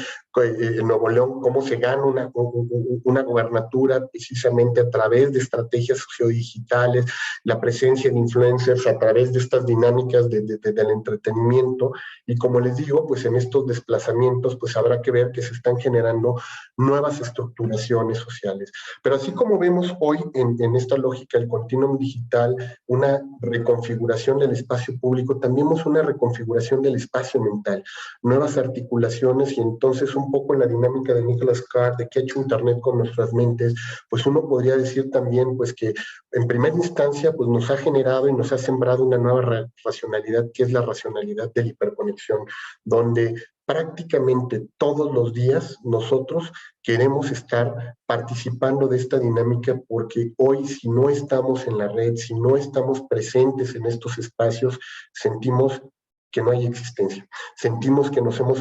en Nuevo León, cómo se gana una gobernatura precisamente a través de estrategias sociodigitales, la presencia de influencers a través de estas dinámicas del entretenimiento. Y como les digo, pues en estos desplazamientos, pues habrá que ver que se están generando nuevas estructuraciones sociales. Pero así como vemos hoy en esta lógica del continuum digital una reconfiguración del espacio público, también vemos una reconfiguración del espacio mental, nuevas articulaciones, y entonces un poco en la dinámica de Nicholas Carr, de qué ha hecho Internet con nuestras mentes, pues uno podría decir también pues que en primera instancia pues nos ha generado y nos ha sembrado una nueva racionalidad, que es la racionalidad de la hiperconexión, donde prácticamente todos los días nosotros queremos estar participando de esta dinámica, porque hoy si no estamos en la red, si no estamos presentes en estos espacios, sentimos que no hay existencia. Sentimos que nos hemos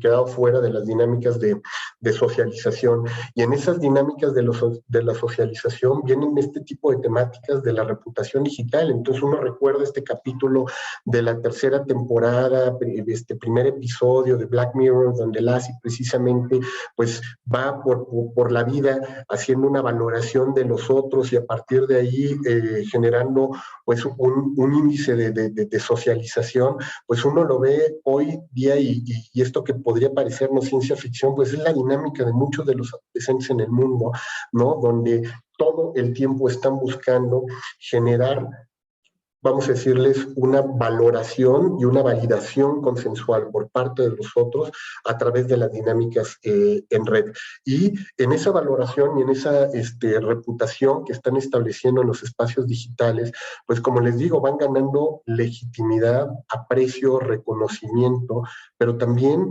quedado fuera de las dinámicas de socialización. Y en esas dinámicas de la socialización vienen este tipo de temáticas de la reputación digital. Entonces uno recuerda este capítulo de la tercera temporada, este primer episodio de Black Mirror, donde Lassie precisamente pues va por la vida haciendo una valoración de los otros y a partir de ahí generando pues un índice de socialización. Pues uno lo ve hoy día y esto que podría parecernos ciencia ficción, pues es la dinámica de muchos de los adolescentes en el mundo, ¿no? Donde todo el tiempo están buscando generar, vamos a decirles, una valoración y una validación consensual por parte de los otros a través de las dinámicas en red. Y en esa valoración y en esa reputación que están estableciendo en los espacios digitales, pues como les digo, van ganando legitimidad, aprecio, reconocimiento, pero también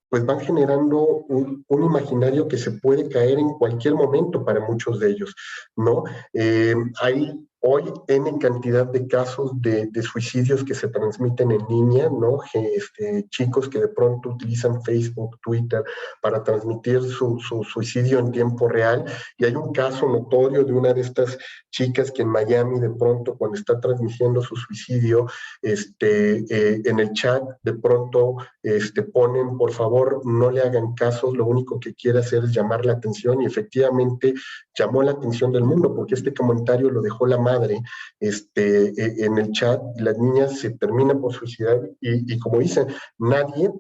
pues van generando un imaginario que se puede caer en cualquier momento para muchos de ellos, ¿no? Hay hoy N cantidad de casos de suicidios que se transmiten en línea, ¿no? Chicos que de pronto utilizan Facebook, Twitter para transmitir su suicidio en tiempo real, y hay un caso notorio de una de estas chicas que en Miami de pronto cuando está transmitiendo su suicidio, en el chat de pronto ponen, por favor, no le hagan caso, lo único que quiere hacer es llamar la atención, y efectivamente llamó la atención del mundo, porque este comentario lo dejó la madre en el chat, las niñas se terminan por suicidar, y como dicen, nadie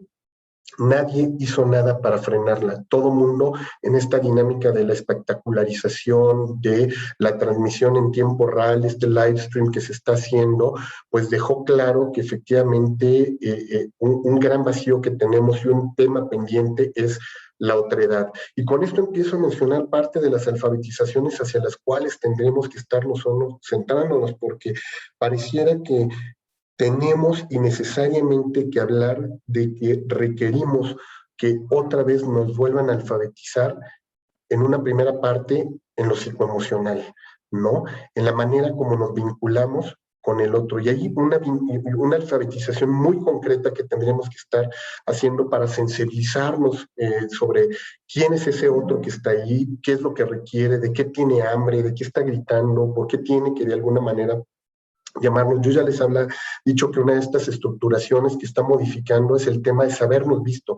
hizo nada para frenarla. Todo mundo en esta dinámica de la espectacularización, de la transmisión en tiempo real, este live stream que se está haciendo, pues dejó claro que efectivamente un gran vacío que tenemos y un tema pendiente es la otredad. Y con esto empiezo a mencionar parte de las alfabetizaciones hacia las cuales tendremos que estar nosotros centrándonos, porque pareciera que tenemos y necesariamente que hablar de que requerimos que otra vez nos vuelvan a alfabetizar en una primera parte en lo psicoemocional, ¿no? En la manera como nos vinculamos con el otro. Y hay una alfabetización muy concreta que tendríamos que estar haciendo para sensibilizarnos sobre quién es ese otro que está ahí, qué es lo que requiere, de qué tiene hambre, de qué está gritando, por qué tiene que de alguna manera llamarnos. Yo ya les había dicho que una de estas estructuraciones que está modificando es el tema de sabernos visto,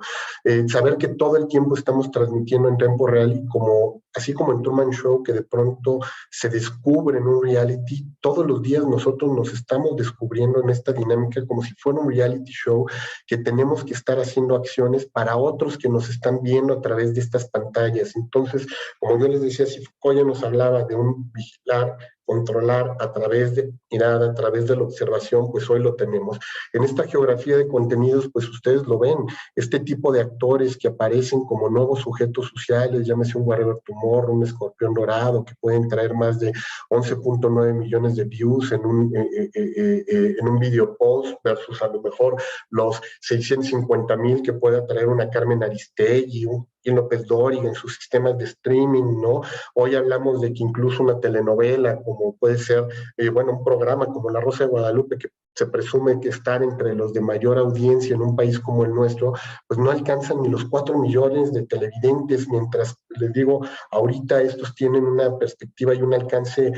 saber que todo el tiempo estamos transmitiendo en tiempo real y como, así como en Truman Show, que de pronto se descubre en un reality, todos los días nosotros nos estamos descubriendo en esta dinámica como si fuera un reality show, que tenemos que estar haciendo acciones para otros que nos están viendo a través de estas pantallas. Entonces, como yo les decía, si Foucault ya nos hablaba de un vigilar, controlar a través de mirada, a través de la observación, pues hoy lo tenemos. En esta geografía de contenidos, pues ustedes lo ven, este tipo de actores que aparecen como nuevos sujetos sociales, llámese un Whatever Tomorrow, un Escorpión Dorado, que pueden traer más de 11.9 millones de views en un video post versus a lo mejor los 650,000 que pueda traer una Carmen Aristegui, un López Dóriga en sus sistemas de streaming, ¿no? Hoy hablamos de que incluso una telenovela, como puede ser, un programa como La Rosa de Guadalupe, que se presume que estar entre los de mayor audiencia en un país como el nuestro, pues no alcanzan ni los 4 millones de televidentes, mientras, les digo, ahorita estos tienen una perspectiva y un alcance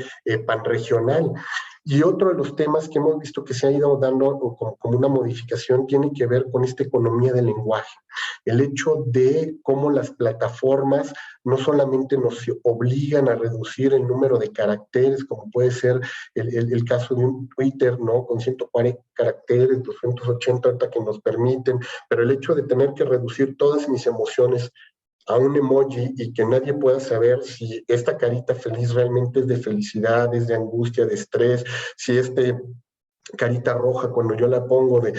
panregional. Y otro de los temas que hemos visto que se ha ido dando como una modificación tiene que ver con esta economía del lenguaje. El hecho de cómo las plataformas no solamente nos obligan a reducir el número de caracteres, como puede ser el caso de un Twitter, ¿no? Con 140 caracteres, 280 ahorita que nos permiten, pero el hecho de tener que reducir todas mis emociones a un emoji y que nadie pueda saber si esta carita feliz realmente es de felicidad, es de angustia, de estrés, si carita roja cuando yo la pongo de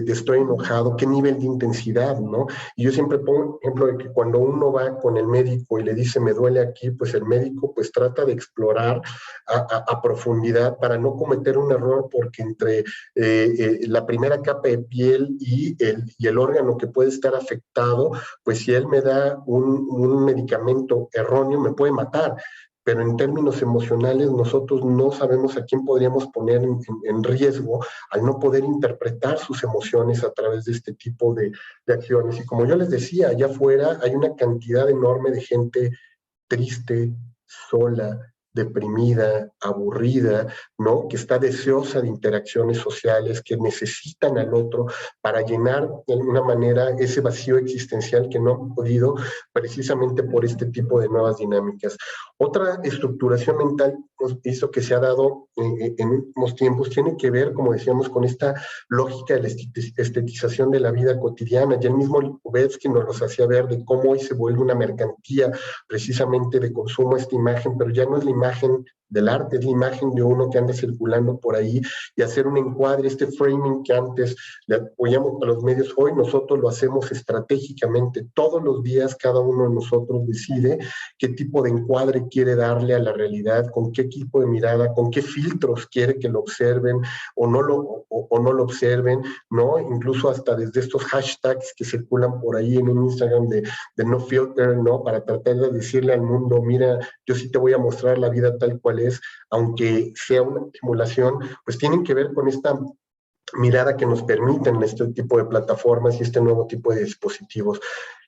estoy enojado, qué nivel de intensidad, ¿no? Y yo siempre pongo ejemplo de que cuando uno va con el médico y le dice me duele aquí, pues el médico pues trata de explorar a profundidad para no cometer un error, porque entre la primera capa de piel y el órgano que puede estar afectado, pues si él me da un medicamento erróneo me puede matar. Pero en términos emocionales nosotros no sabemos a quién podríamos poner en riesgo al no poder interpretar sus emociones a través de este tipo de acciones. Y como yo les decía, allá afuera hay una cantidad enorme de gente triste, sola, deprimida, aburrida, ¿no? Que está deseosa de interacciones sociales, que necesitan al otro para llenar de alguna manera ese vacío existencial que no han podido precisamente por este tipo de nuevas dinámicas. Otra estructuración mental hizo que se ha dado en últimos tiempos tiene que ver, como decíamos, con esta lógica de la estetización de la vida cotidiana. Ya el mismo Lipovetsky nos los hacía ver de cómo hoy se vuelve una mercancía precisamente de consumo esta imagen, pero ya no es la imagen del arte, es la imagen de uno que anda circulando por ahí, y hacer un encuadre, este framing que antes le apoyamos a los medios, hoy nosotros lo hacemos estratégicamente. Todos los días cada uno de nosotros decide qué tipo de encuadre quiere darle a la realidad, con qué tipo de mirada, con qué filtros quiere que lo observen o no lo observen, ¿no? Incluso hasta desde estos hashtags que circulan por ahí en un Instagram de no filter, ¿no? Para tratar de decirle al mundo, mira, yo sí te voy a mostrar la vida tal cual es, aunque sea una simulación, pues tienen que ver con esta mirada que nos permiten este tipo de plataformas y este nuevo tipo de dispositivos.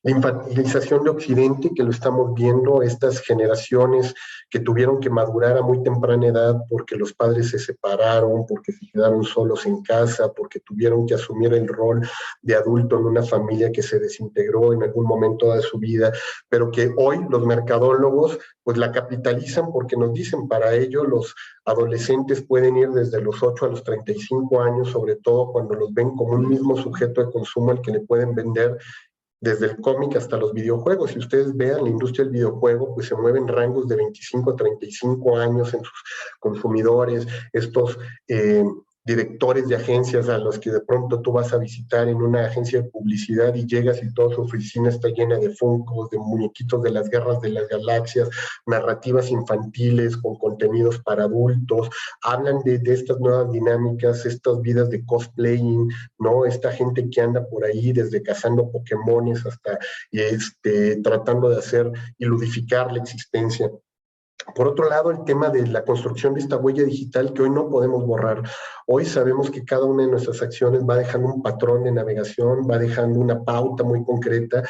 La infantilización de Occidente, que lo estamos viendo, estas generaciones que tuvieron que madurar a muy temprana edad porque los padres se separaron, porque se quedaron solos en casa, porque tuvieron que asumir el rol de adulto en una familia que se desintegró en algún momento de su vida, pero que hoy los mercadólogos pues la capitalizan porque nos dicen, para ello los adolescentes pueden ir desde los 8 a los 35 años, sobre todo cuando los ven como un mismo sujeto de consumo al que le pueden vender desde el cómic hasta los videojuegos. Si ustedes vean la industria del videojuego, pues se mueven rangos de 25 a 35 años en sus consumidores. Estos directores de agencias a los que de pronto tú vas a visitar en una agencia de publicidad y llegas y toda su oficina está llena de funkos, de muñequitos de las guerras de las galaxias, narrativas infantiles con contenidos para adultos, hablan de estas nuevas dinámicas, estas vidas de cosplaying, ¿no? Esta gente que anda por ahí desde cazando Pokémones hasta tratando de hacer y ludificar la existencia. Por otro lado, el tema de la construcción de esta huella digital que hoy no podemos borrar. Hoy sabemos que cada una de nuestras acciones va dejando un patrón de navegación, va dejando una pauta muy concreta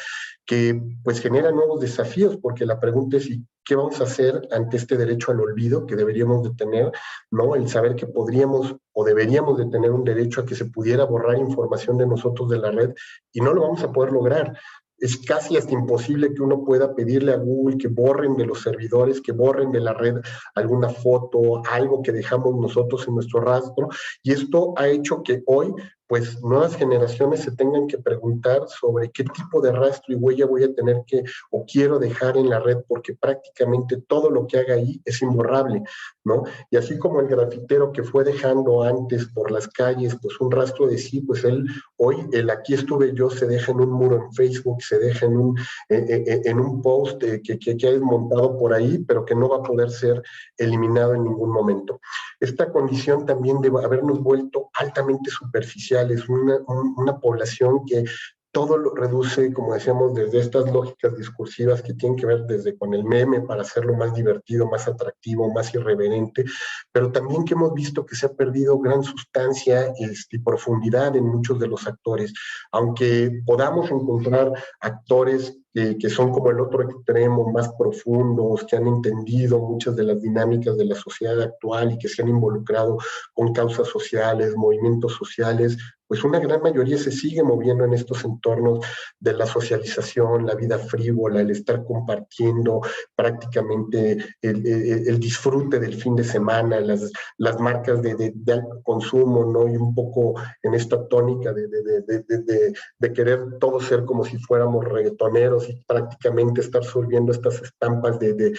que pues genera nuevos desafíos, porque la pregunta es ¿qué vamos a hacer ante este derecho al olvido que deberíamos de tener? ¿No? El saber que podríamos o deberíamos de tener un derecho a que se pudiera borrar información de nosotros de la red y no lo vamos a poder lograr. Es casi hasta imposible que uno pueda pedirle a Google que borren de los servidores, que borren de la red alguna foto, algo que dejamos nosotros en nuestro rastro. Y esto ha hecho que hoy, pues, nuevas generaciones se tengan que preguntar sobre qué tipo de rastro y huella voy a tener que o quiero dejar en la red, porque prácticamente todo lo que haga ahí es imborrable, ¿no? Y así como el grafitero que fue dejando antes por las calles, pues, un rastro de sí, pues él hoy, el aquí estuve yo, se deja en un muro en Facebook, se deja en un post que ha desmontado por ahí, pero que no va a poder ser eliminado en ningún momento. Esta condición también de habernos vuelto altamente superficiales, una población que todo lo reduce, como decíamos, desde estas lógicas discursivas que tienen que ver desde con el meme para hacerlo más divertido, más atractivo, más irreverente, pero también que hemos visto que se ha perdido gran sustancia y profundidad en muchos de los actores. Aunque podamos encontrar actores que son como el otro extremo, más profundos, que han entendido muchas de las dinámicas de la sociedad actual y que se han involucrado con causas sociales, movimientos sociales, pues una gran mayoría se sigue moviendo en estos entornos de la socialización, la vida frívola, el estar compartiendo prácticamente el disfrute del fin de semana, las marcas de alto consumo, ¿no? Y un poco en esta tónica de querer todo ser como si fuéramos reggaetoneros y prácticamente estar surgiendo estas estampas de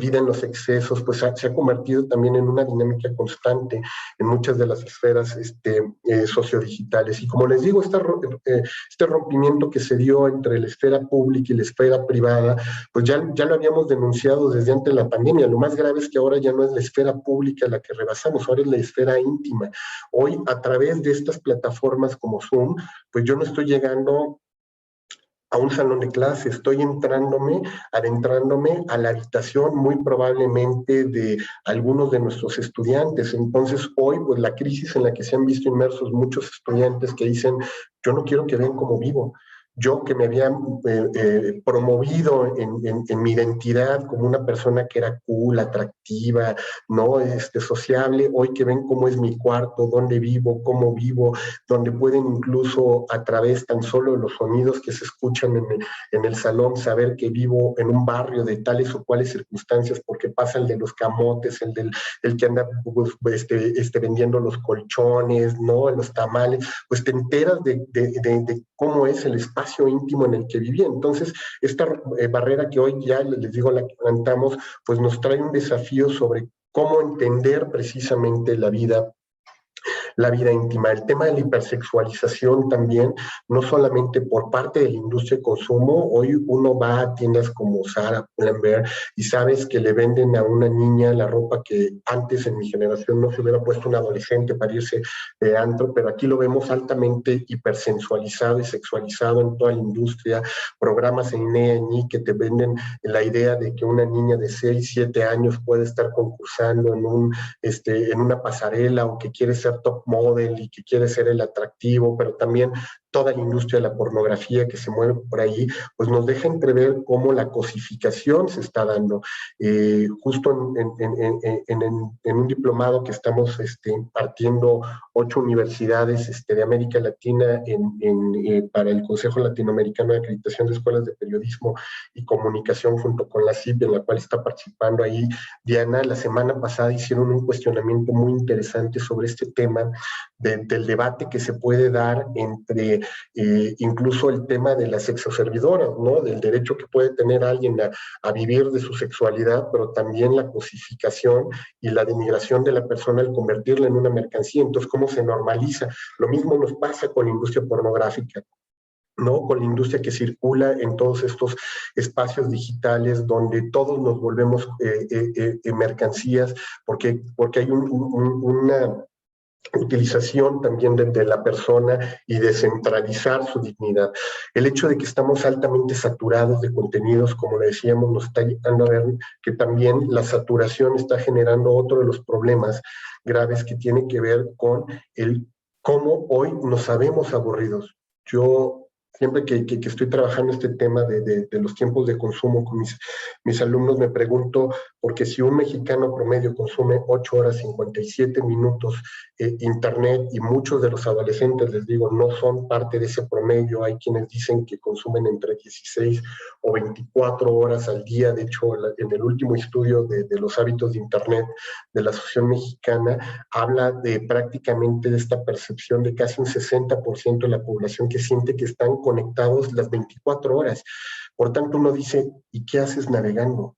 vida en los excesos, pues se ha convertido también en una dinámica constante en muchas de las esferas sociodigitales. Y como les digo, este rompimiento que se dio entre la esfera pública y la esfera privada, pues ya lo habíamos denunciado desde antes de la pandemia. Lo más grave es que ahora ya no es la esfera pública la que rebasamos, ahora es la esfera íntima. Hoy, a través de estas plataformas como Zoom, pues yo no estoy llegando a un salón de clase, estoy adentrándome a la habitación muy probablemente de algunos de nuestros estudiantes. Entonces hoy, pues la crisis en la que se han visto inmersos muchos estudiantes que dicen, yo no quiero que vean cómo vivo. Yo que me había promovido en mi identidad como una persona que era cool, atractiva, ¿no? Sociable, hoy que ven cómo es mi cuarto, dónde vivo, cómo vivo, donde pueden incluso a través tan solo de los sonidos que se escuchan en el salón saber que vivo en un barrio de tales o cuales circunstancias, porque pasa el de los camotes, el que anda pues, vendiendo los colchones, ¿no? Los tamales, pues te enteras de cómo es el espacio íntimo en el que vivía. Entonces, esta barrera que hoy ya les digo la que plantamos, pues nos trae un desafío sobre cómo entender precisamente la vida íntima. El tema de la hipersexualización también, no solamente por parte de la industria de consumo, hoy uno va a tiendas como Zara, Pull&Bear, y sabes que le venden a una niña la ropa que antes en mi generación no se hubiera puesto un adolescente para irse de antro, pero aquí lo vemos altamente hipersensualizado y sexualizado en toda la industria, programas en NEA que te venden la idea de que una niña de 6, 7 años puede estar concursando en una pasarela o que quiere ser top model y que quiere ser el atractivo, pero también toda la industria de la pornografía que se mueve por ahí, pues nos deja entrever cómo la cosificación se está dando. Justo en un diplomado que estamos impartiendo 8 universidades de América Latina para el Consejo Latinoamericano de Acreditación de Escuelas de Periodismo y Comunicación junto con la CIP, en la cual está participando ahí Diana. La semana pasada hicieron un cuestionamiento muy interesante sobre este tema del debate que se puede dar entre incluso el tema de las sexoservidoras, ¿no? Del derecho que puede tener alguien a vivir de su sexualidad, pero también la cosificación y la denigración de la persona al convertirla en una mercancía. Entonces, ¿cómo se normaliza? Lo mismo nos pasa con la industria pornográfica, ¿no? Con la industria que circula en todos estos espacios digitales donde todos nos volvemos mercancías porque hay una utilización también de la persona y descentralizar su dignidad. El hecho de que estamos altamente saturados de contenidos, como le decíamos, nos está llevando a ver que también la saturación está generando otro de los problemas graves que tiene que ver con el cómo hoy nos sabemos aburridos. Yo siempre que estoy trabajando este tema de los tiempos de consumo con mis alumnos, me pregunto, porque si un mexicano promedio consume 8 horas 57 minutos Internet, y muchos de los adolescentes, les digo, no son parte de ese promedio, hay quienes dicen que consumen entre 16 o 24 horas al día. De hecho, en el último estudio de los hábitos de Internet de la Asociación Mexicana, habla de prácticamente de esta percepción de casi un 60% de la población que siente que están conectados las 24 horas. Por tanto, uno dice, ¿y qué haces navegando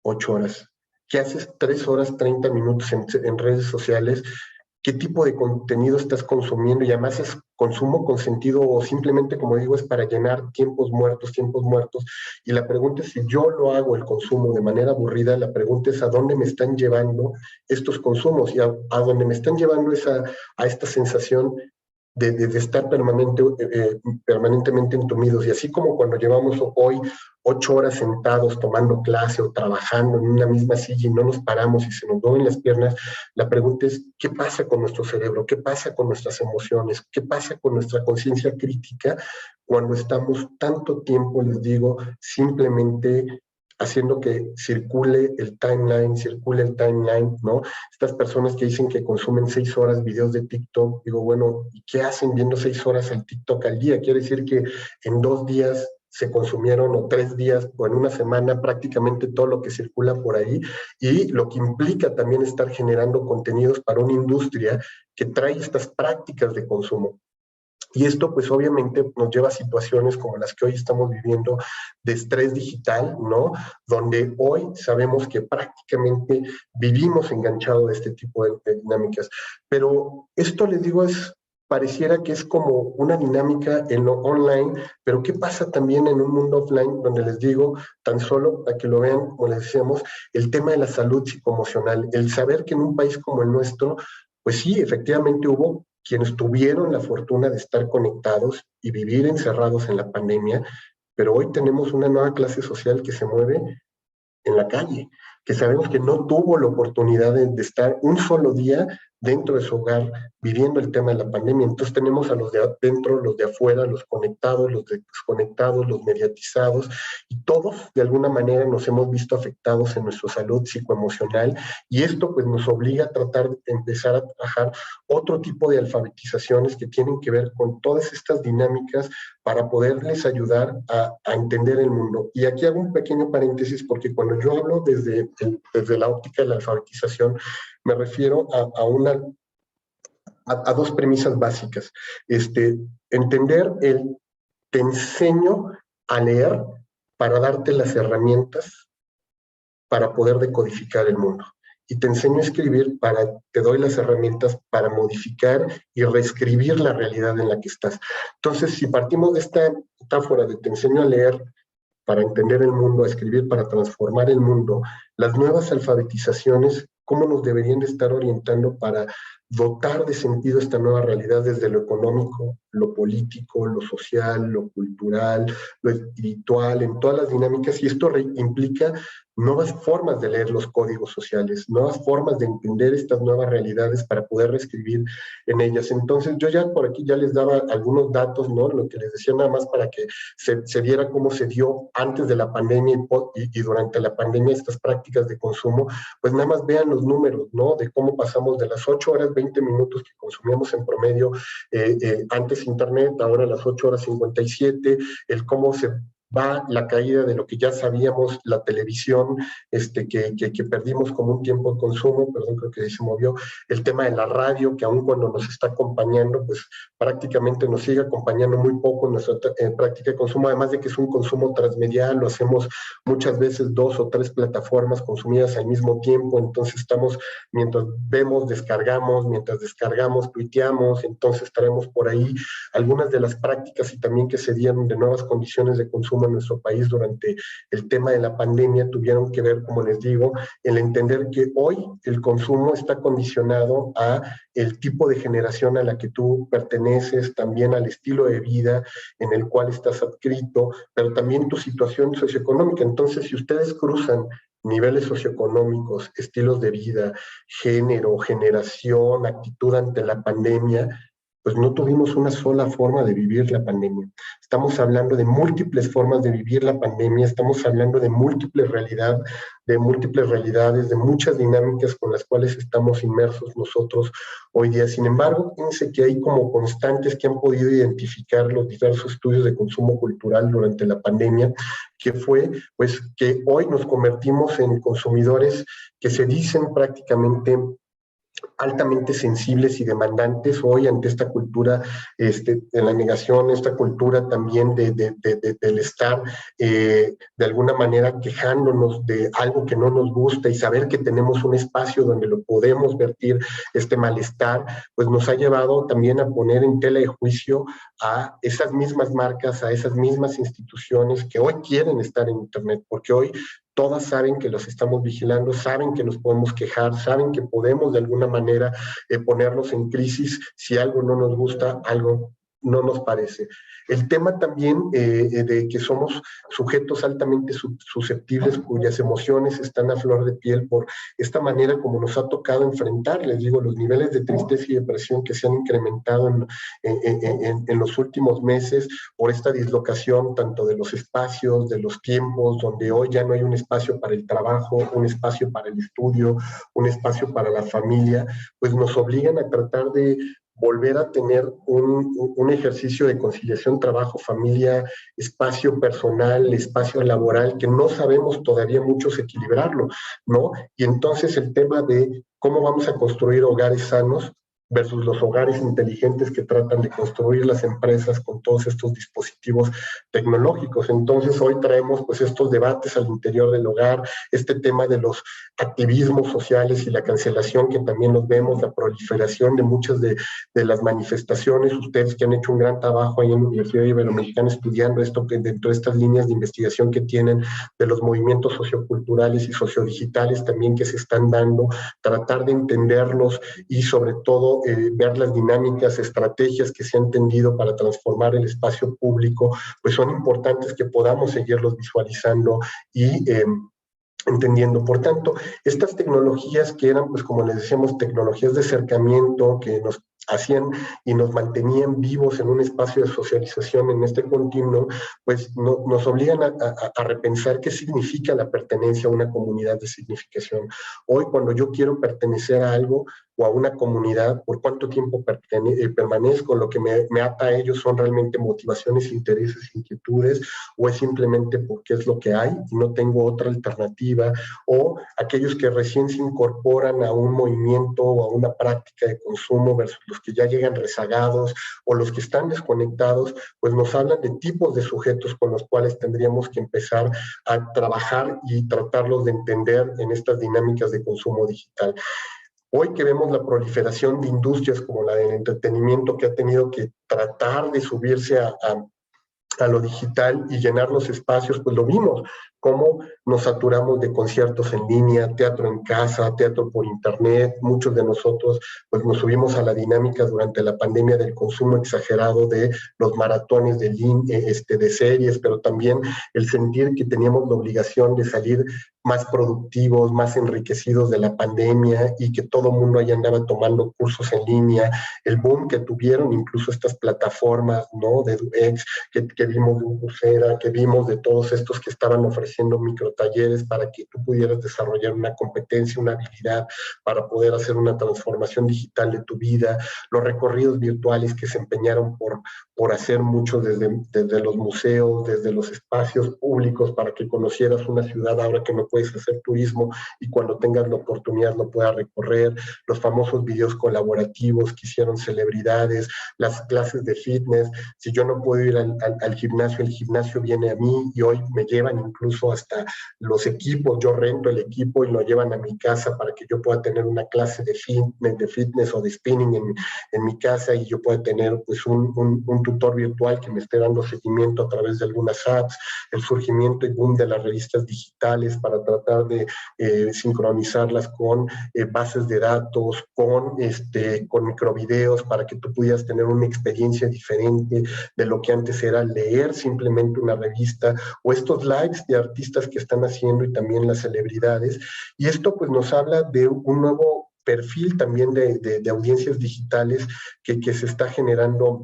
8 horas? ¿Qué haces 3 horas 30 minutos en redes sociales? ¿Qué tipo de contenido estás consumiendo? Y además es consumo con sentido o simplemente, como digo, es para llenar tiempos muertos, tiempos muertos. Y la pregunta es si yo lo hago, el consumo, de manera aburrida, la pregunta es a dónde me están llevando estos consumos. Y a dónde me están llevando es a esta sensación de estar permanentemente entumidos. Y así como cuando llevamos hoy 8 horas sentados tomando clase o trabajando en una misma silla y no nos paramos y se nos duelen las piernas, la pregunta es, ¿qué pasa con nuestro cerebro? ¿Qué pasa con nuestras emociones? ¿Qué pasa con nuestra conciencia crítica cuando estamos tanto tiempo, les digo, simplemente haciendo que circule el timeline, ¿no? Estas personas que dicen que consumen 6 horas videos de TikTok, digo, bueno, ¿y qué hacen viendo 6 horas el TikTok al día? Quiere decir que en 2 días se consumieron, o 3 días, o en una semana, prácticamente todo lo que circula por ahí, y lo que implica también estar generando contenidos para una industria que trae estas prácticas de consumo. Y esto, pues obviamente, nos lleva a situaciones como las que hoy estamos viviendo de estrés digital, ¿no? Donde hoy sabemos que prácticamente vivimos enganchados de este tipo de dinámicas. Pero esto, les digo, pareciera que es como una dinámica en lo online, pero ¿qué pasa también en un mundo offline donde les digo, tan solo para que lo vean, como les decíamos, el tema de la salud psicoemocional, el saber que en un país como el nuestro, pues sí, efectivamente hubo quienes tuvieron la fortuna de estar conectados y vivir encerrados en la pandemia, pero hoy tenemos una nueva clase social que se mueve en la calle, que sabemos que no tuvo la oportunidad de estar un solo día dentro de su hogar viviendo el tema de la pandemia. Entonces tenemos a los de adentro, los de afuera, los conectados, los desconectados, los mediatizados, y todos de alguna manera nos hemos visto afectados en nuestra salud psicoemocional, y esto pues nos obliga a tratar de empezar a trabajar otro tipo de alfabetizaciones que tienen que ver con todas estas dinámicas para poderles ayudar a entender el mundo. Y aquí hago un pequeño paréntesis, porque cuando yo hablo desde la óptica de la alfabetización, me refiero a dos premisas básicas. Entender te enseño a leer para darte las herramientas para poder decodificar el mundo. Y te enseño a escribir te doy las herramientas para modificar y reescribir la realidad en la que estás. Entonces, si partimos de esta metáfora de te enseño a leer para entender el mundo, a escribir para transformar el mundo, las nuevas alfabetizaciones, ¿cómo nos deberían de estar orientando para dotar de sentido esta nueva realidad desde lo económico, lo político, lo social, lo cultural, lo espiritual, en todas las dinámicas? Y esto implica nuevas formas de leer los códigos sociales, nuevas formas de entender estas nuevas realidades para poder reescribir en ellas. Entonces, yo ya por aquí ya les daba algunos datos, ¿no? Lo que les decía, nada más para que se viera cómo se dio antes de la pandemia y durante la pandemia estas prácticas de consumo. Pues nada más vean los números, ¿no? De cómo pasamos de las 8 horas 20 minutos que consumíamos en promedio antes Internet, ahora las 8 horas 57, el cómo se va la caída de lo que ya sabíamos, la televisión, que perdimos como un tiempo de consumo, perdón, creo que ahí se movió, el tema de la radio, que aún cuando nos está acompañando, pues prácticamente nos sigue acompañando muy poco en nuestra práctica de consumo, además de que es un consumo transmedial, lo hacemos muchas veces 2 o 3 plataformas consumidas al mismo tiempo, entonces estamos, mientras vemos, descargamos, mientras descargamos, tuiteamos, entonces traemos por ahí algunas de las prácticas y también que se dieron de nuevas condiciones de consumo en nuestro país durante el tema de la pandemia tuvieron que ver, como les digo, el entender que hoy el consumo está condicionado a el tipo de generación a la que tú perteneces, también al estilo de vida en el cual estás adscrito, pero también tu situación socioeconómica. Entonces, si ustedes cruzan niveles socioeconómicos, estilos de vida, género, generación, actitud ante la pandemia, pues no tuvimos una sola forma de vivir la pandemia. Estamos hablando de múltiples formas de vivir la pandemia, estamos hablando de múltiples realidades, de muchas dinámicas con las cuales estamos inmersos nosotros hoy día. Sin embargo, fíjense que hay como constantes que han podido identificar los diversos estudios de consumo cultural durante la pandemia, que fue pues que hoy nos convertimos en consumidores que se dicen prácticamente altamente sensibles y demandantes hoy ante esta cultura de la negación, esta cultura también del estar de alguna manera quejándonos de algo que no nos gusta y saber que tenemos un espacio donde lo podemos vertir este malestar, pues nos ha llevado también a poner en tela de juicio a esas mismas marcas, a esas mismas instituciones que hoy quieren estar en Internet, porque hoy todas saben que los estamos vigilando, saben que nos podemos quejar, saben que podemos de alguna manera ponernos en crisis si algo no nos gusta, algo no nos parece. El tema también de que somos sujetos altamente susceptibles cuyas emociones están a flor de piel por esta manera como nos ha tocado enfrentar, les digo, los niveles de tristeza y depresión que se han incrementado en los últimos meses por esta dislocación tanto de los espacios, de los tiempos, donde hoy ya no hay un espacio para el trabajo, un espacio para el estudio, un espacio para la familia, pues nos obligan a tratar de volver a tener un ejercicio de conciliación trabajo-familia, espacio personal, espacio laboral, que no sabemos todavía muchos equilibrarlo, ¿no? Y entonces el tema de cómo vamos a construir hogares sanos versus los hogares inteligentes que tratan de construir las empresas con todos estos dispositivos tecnológicos. Entonces hoy traemos pues estos debates al interior del hogar, este tema de los activismos sociales y la cancelación que también los vemos, la proliferación de muchas de las manifestaciones, ustedes que han hecho un gran trabajo ahí en la Universidad Iberoamericana estudiando esto, que dentro de estas líneas de investigación que tienen de los movimientos socioculturales y sociodigitales también que se están dando, tratar de entenderlos y sobre todo ver las dinámicas, estrategias que se han tendido para transformar el espacio público, pues son importantes que podamos seguirlos visualizando y entendiendo. Por tanto, estas tecnologías que eran, pues como les decíamos, tecnologías de acercamiento que nos hacían y nos mantenían vivos en un espacio de socialización en este continuo, pues nos obligan a repensar qué significa la pertenencia a una comunidad de significación. Hoy, cuando yo quiero pertenecer a algo o a una comunidad, por cuánto tiempo permanezco, lo que me ata a ellos son realmente motivaciones, intereses, inquietudes, o es simplemente porque es lo que hay y no tengo otra alternativa, o aquellos que recién se incorporan a un movimiento o a una práctica de consumo versus los que ya llegan rezagados o los que están desconectados, pues nos hablan de tipos de sujetos con los cuales tendríamos que empezar a trabajar y tratarlos de entender en estas dinámicas de consumo digital. Hoy que vemos la proliferación de industrias como la del entretenimiento que ha tenido que tratar de subirse a lo digital y llenar los espacios, pues lo vimos, cómo nos saturamos de conciertos en línea, teatro en casa, teatro por internet. Muchos de nosotros pues nos subimos a la dinámica durante la pandemia del consumo exagerado de los maratones de series, pero también el sentir que teníamos la obligación de salir más productivos, más enriquecidos de la pandemia y que todo el mundo ahí andaba tomando cursos en línea, el boom que tuvieron incluso estas plataformas, ¿no? De edX, que vimos de Coursera, que vimos de todos estos que estaban ofreciendo microtalleres para que tú pudieras desarrollar una competencia, una habilidad para poder hacer una transformación digital de tu vida, los recorridos virtuales que se empeñaron por por hacer mucho desde los museos, desde los espacios públicos, para que conocieras una ciudad ahora que no puedes hacer turismo y cuando tengas la oportunidad lo puedas recorrer, los famosos videos colaborativos que hicieron celebridades, las clases de fitness. Si yo no puedo ir al gimnasio, el gimnasio viene a mí y hoy me llevan incluso hasta los equipos, yo rento el equipo y lo llevan a mi casa para que yo pueda tener una clase de fitness o de spinning en mi casa y yo pueda tener pues un tutor virtual que me esté dando seguimiento a través de algunas apps, el surgimiento y boom de las revistas digitales para tratar de sincronizarlas con bases de datos, con microvideos para que tú pudieras tener una experiencia diferente de lo que antes era leer simplemente una revista o estos lives de artistas que están haciendo y también las celebridades. Y esto pues nos habla de un nuevo perfil también de audiencias digitales que se está generando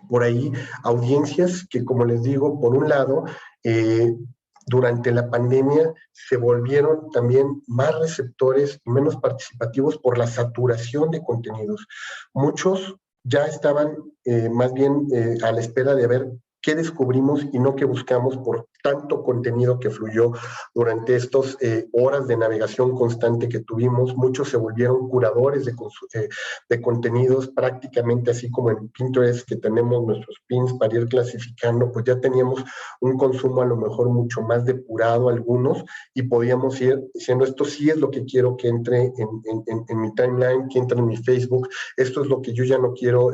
por ahí, audiencias que, como les digo, por un lado, durante la pandemia se volvieron también más receptores y menos participativos por la saturación de contenidos. Muchos ya estaban más bien a la espera de ver qué descubrimos y no qué buscamos por tanto contenido que fluyó durante estas horas de navegación constante que tuvimos. Muchos se volvieron curadores de contenidos, prácticamente así como en Pinterest, que tenemos nuestros pins para ir clasificando, pues ya teníamos un consumo a lo mejor mucho más depurado algunos y podíamos ir diciendo, esto sí es lo que quiero que entre en mi timeline, que entre en mi Facebook, esto es lo que yo ya no quiero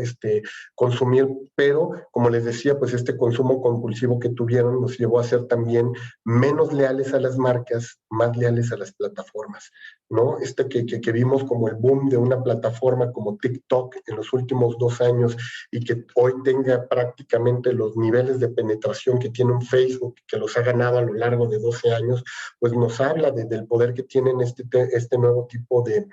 consumir, pero como les decía, pues este consumo compulsivo que tuvieron nos llevó a ser también menos leales a las marcas, más leales a las plataformas, ¿no? Que vimos como el boom de una plataforma como TikTok en los últimos 2 años y que hoy tenga prácticamente los niveles de penetración que tiene un Facebook, que los ha ganado a lo largo de 12 años, pues nos habla del poder que tienen este nuevo tipo de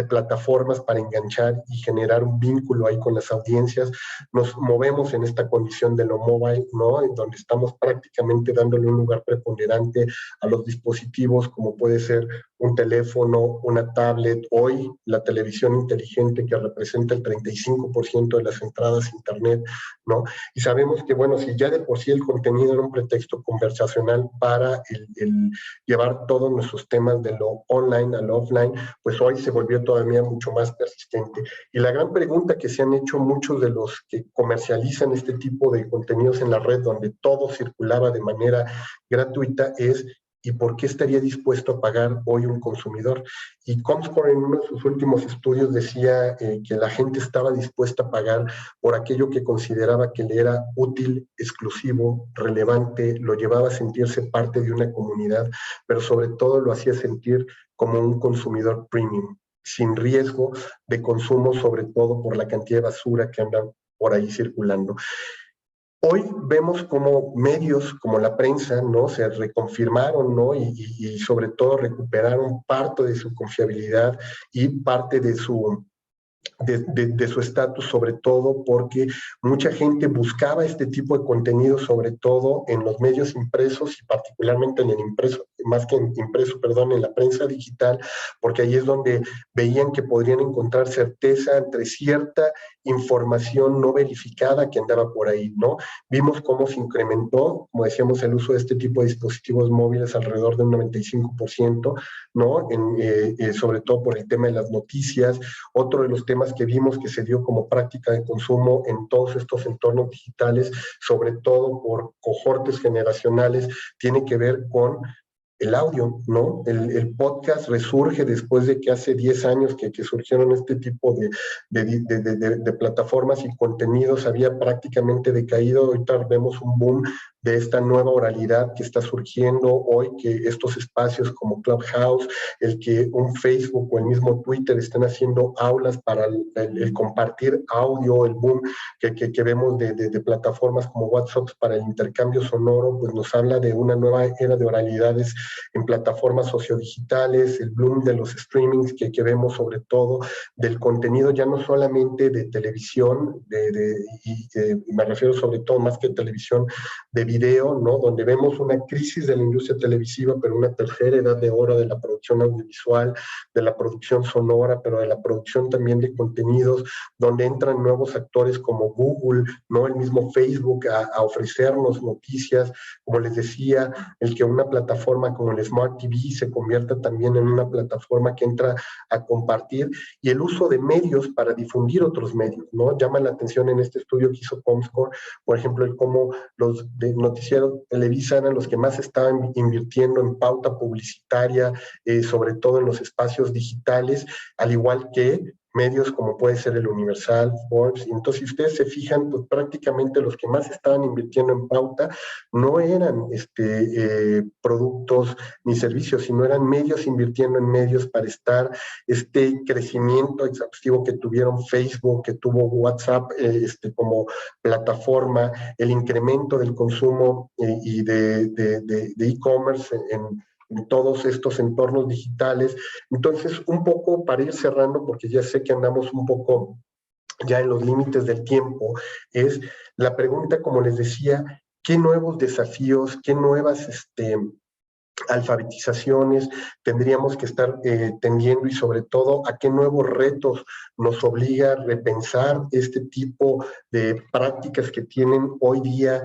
plataformas para enganchar y generar un vínculo ahí con las audiencias. Nos movemos en esta condición de lo mobile, ¿no? En donde estamos prácticamente dándole un lugar preponderante a los dispositivos, como puede ser un teléfono, una tablet, hoy la televisión inteligente que representa el 35% de las entradas a internet, ¿no? Y sabemos que, bueno, si ya de por sí el contenido era un pretexto conversacional para el llevar todos nuestros temas de lo online a lo offline, pues hoy se volvió todavía mucho más persistente. Y la gran pregunta que se han hecho muchos de los que comercializan este tipo de contenidos en la red, donde todo circulaba de manera gratuita, es ¿y por qué estaría dispuesto a pagar hoy un consumidor? Y Comscore en uno de sus últimos estudios decía que la gente estaba dispuesta a pagar por aquello que consideraba que le era útil, exclusivo, relevante, lo llevaba a sentirse parte de una comunidad, pero sobre todo lo hacía sentir como un consumidor premium, sin riesgo de consumo, sobre todo por la cantidad de basura que anda por ahí circulando. Hoy vemos como medios como la prensa, ¿no? Se reconfirmaron, ¿no? Y sobre todo recuperaron parte de su confiabilidad y parte de su estatus, sobre todo porque mucha gente buscaba este tipo de contenido, sobre todo en los medios impresos y particularmente en el impreso, más que en impreso, perdón, en la prensa digital, porque ahí es donde veían que podrían encontrar certeza entre cierta información no verificada que andaba por ahí, ¿no? Vimos cómo se incrementó, como decíamos, el uso de este tipo de dispositivos móviles alrededor de un 95%, ¿no? Sobre todo por el tema de las noticias. Otro de los temas que vimos que se dio como práctica de consumo en todos estos entornos digitales, sobre todo por cohortes generacionales, tiene que ver con el audio, ¿no? El podcast resurge después de que hace 10 años que surgieron este tipo de plataformas y contenidos, había prácticamente decaído. Ahorita vemos un boom de esta nueva oralidad que está surgiendo hoy, que estos espacios como Clubhouse, el que un Facebook o el mismo Twitter estén haciendo aulas para el compartir audio, el boom que vemos de plataformas como WhatsApp para el intercambio sonoro, pues nos habla de una nueva era de oralidades en plataformas sociodigitales, el boom de los streamings que vemos, sobre todo del contenido ya no solamente de televisión, y me refiero sobre todo más que televisión, de video, ¿no? Donde vemos una crisis de la industria televisiva, pero una tercera edad de oro de la producción audiovisual, de la producción sonora, pero de la producción también de contenidos, donde entran nuevos actores como Google, ¿no? El mismo Facebook a ofrecernos noticias, como les decía, el que una plataforma como el Smart TV se convierta también en una plataforma que entra a compartir, y el uso de medios para difundir otros medios, ¿no? Llama la atención en este estudio que hizo Comscore, por ejemplo, el cómo los de noticieros Televisa eran los que más estaban invirtiendo en pauta publicitaria, sobre todo en los espacios digitales, al igual que medios como puede ser el Universal, Forbes. Y entonces, si ustedes se fijan, pues prácticamente los que más estaban invirtiendo en pauta no eran productos ni servicios, sino eran medios invirtiendo en medios para estar este crecimiento exhaustivo que tuvieron Facebook, que tuvo WhatsApp como plataforma, el incremento del consumo y de e-commerce en todos estos entornos digitales. Entonces, un poco para ir cerrando, porque ya sé que andamos un poco ya en los límites del tiempo, es la pregunta, como les decía, ¿qué nuevos desafíos, qué nuevas alfabetizaciones tendríamos que estar tendiendo, y sobre todo a qué nuevos retos nos obliga a repensar este tipo de prácticas que tienen hoy día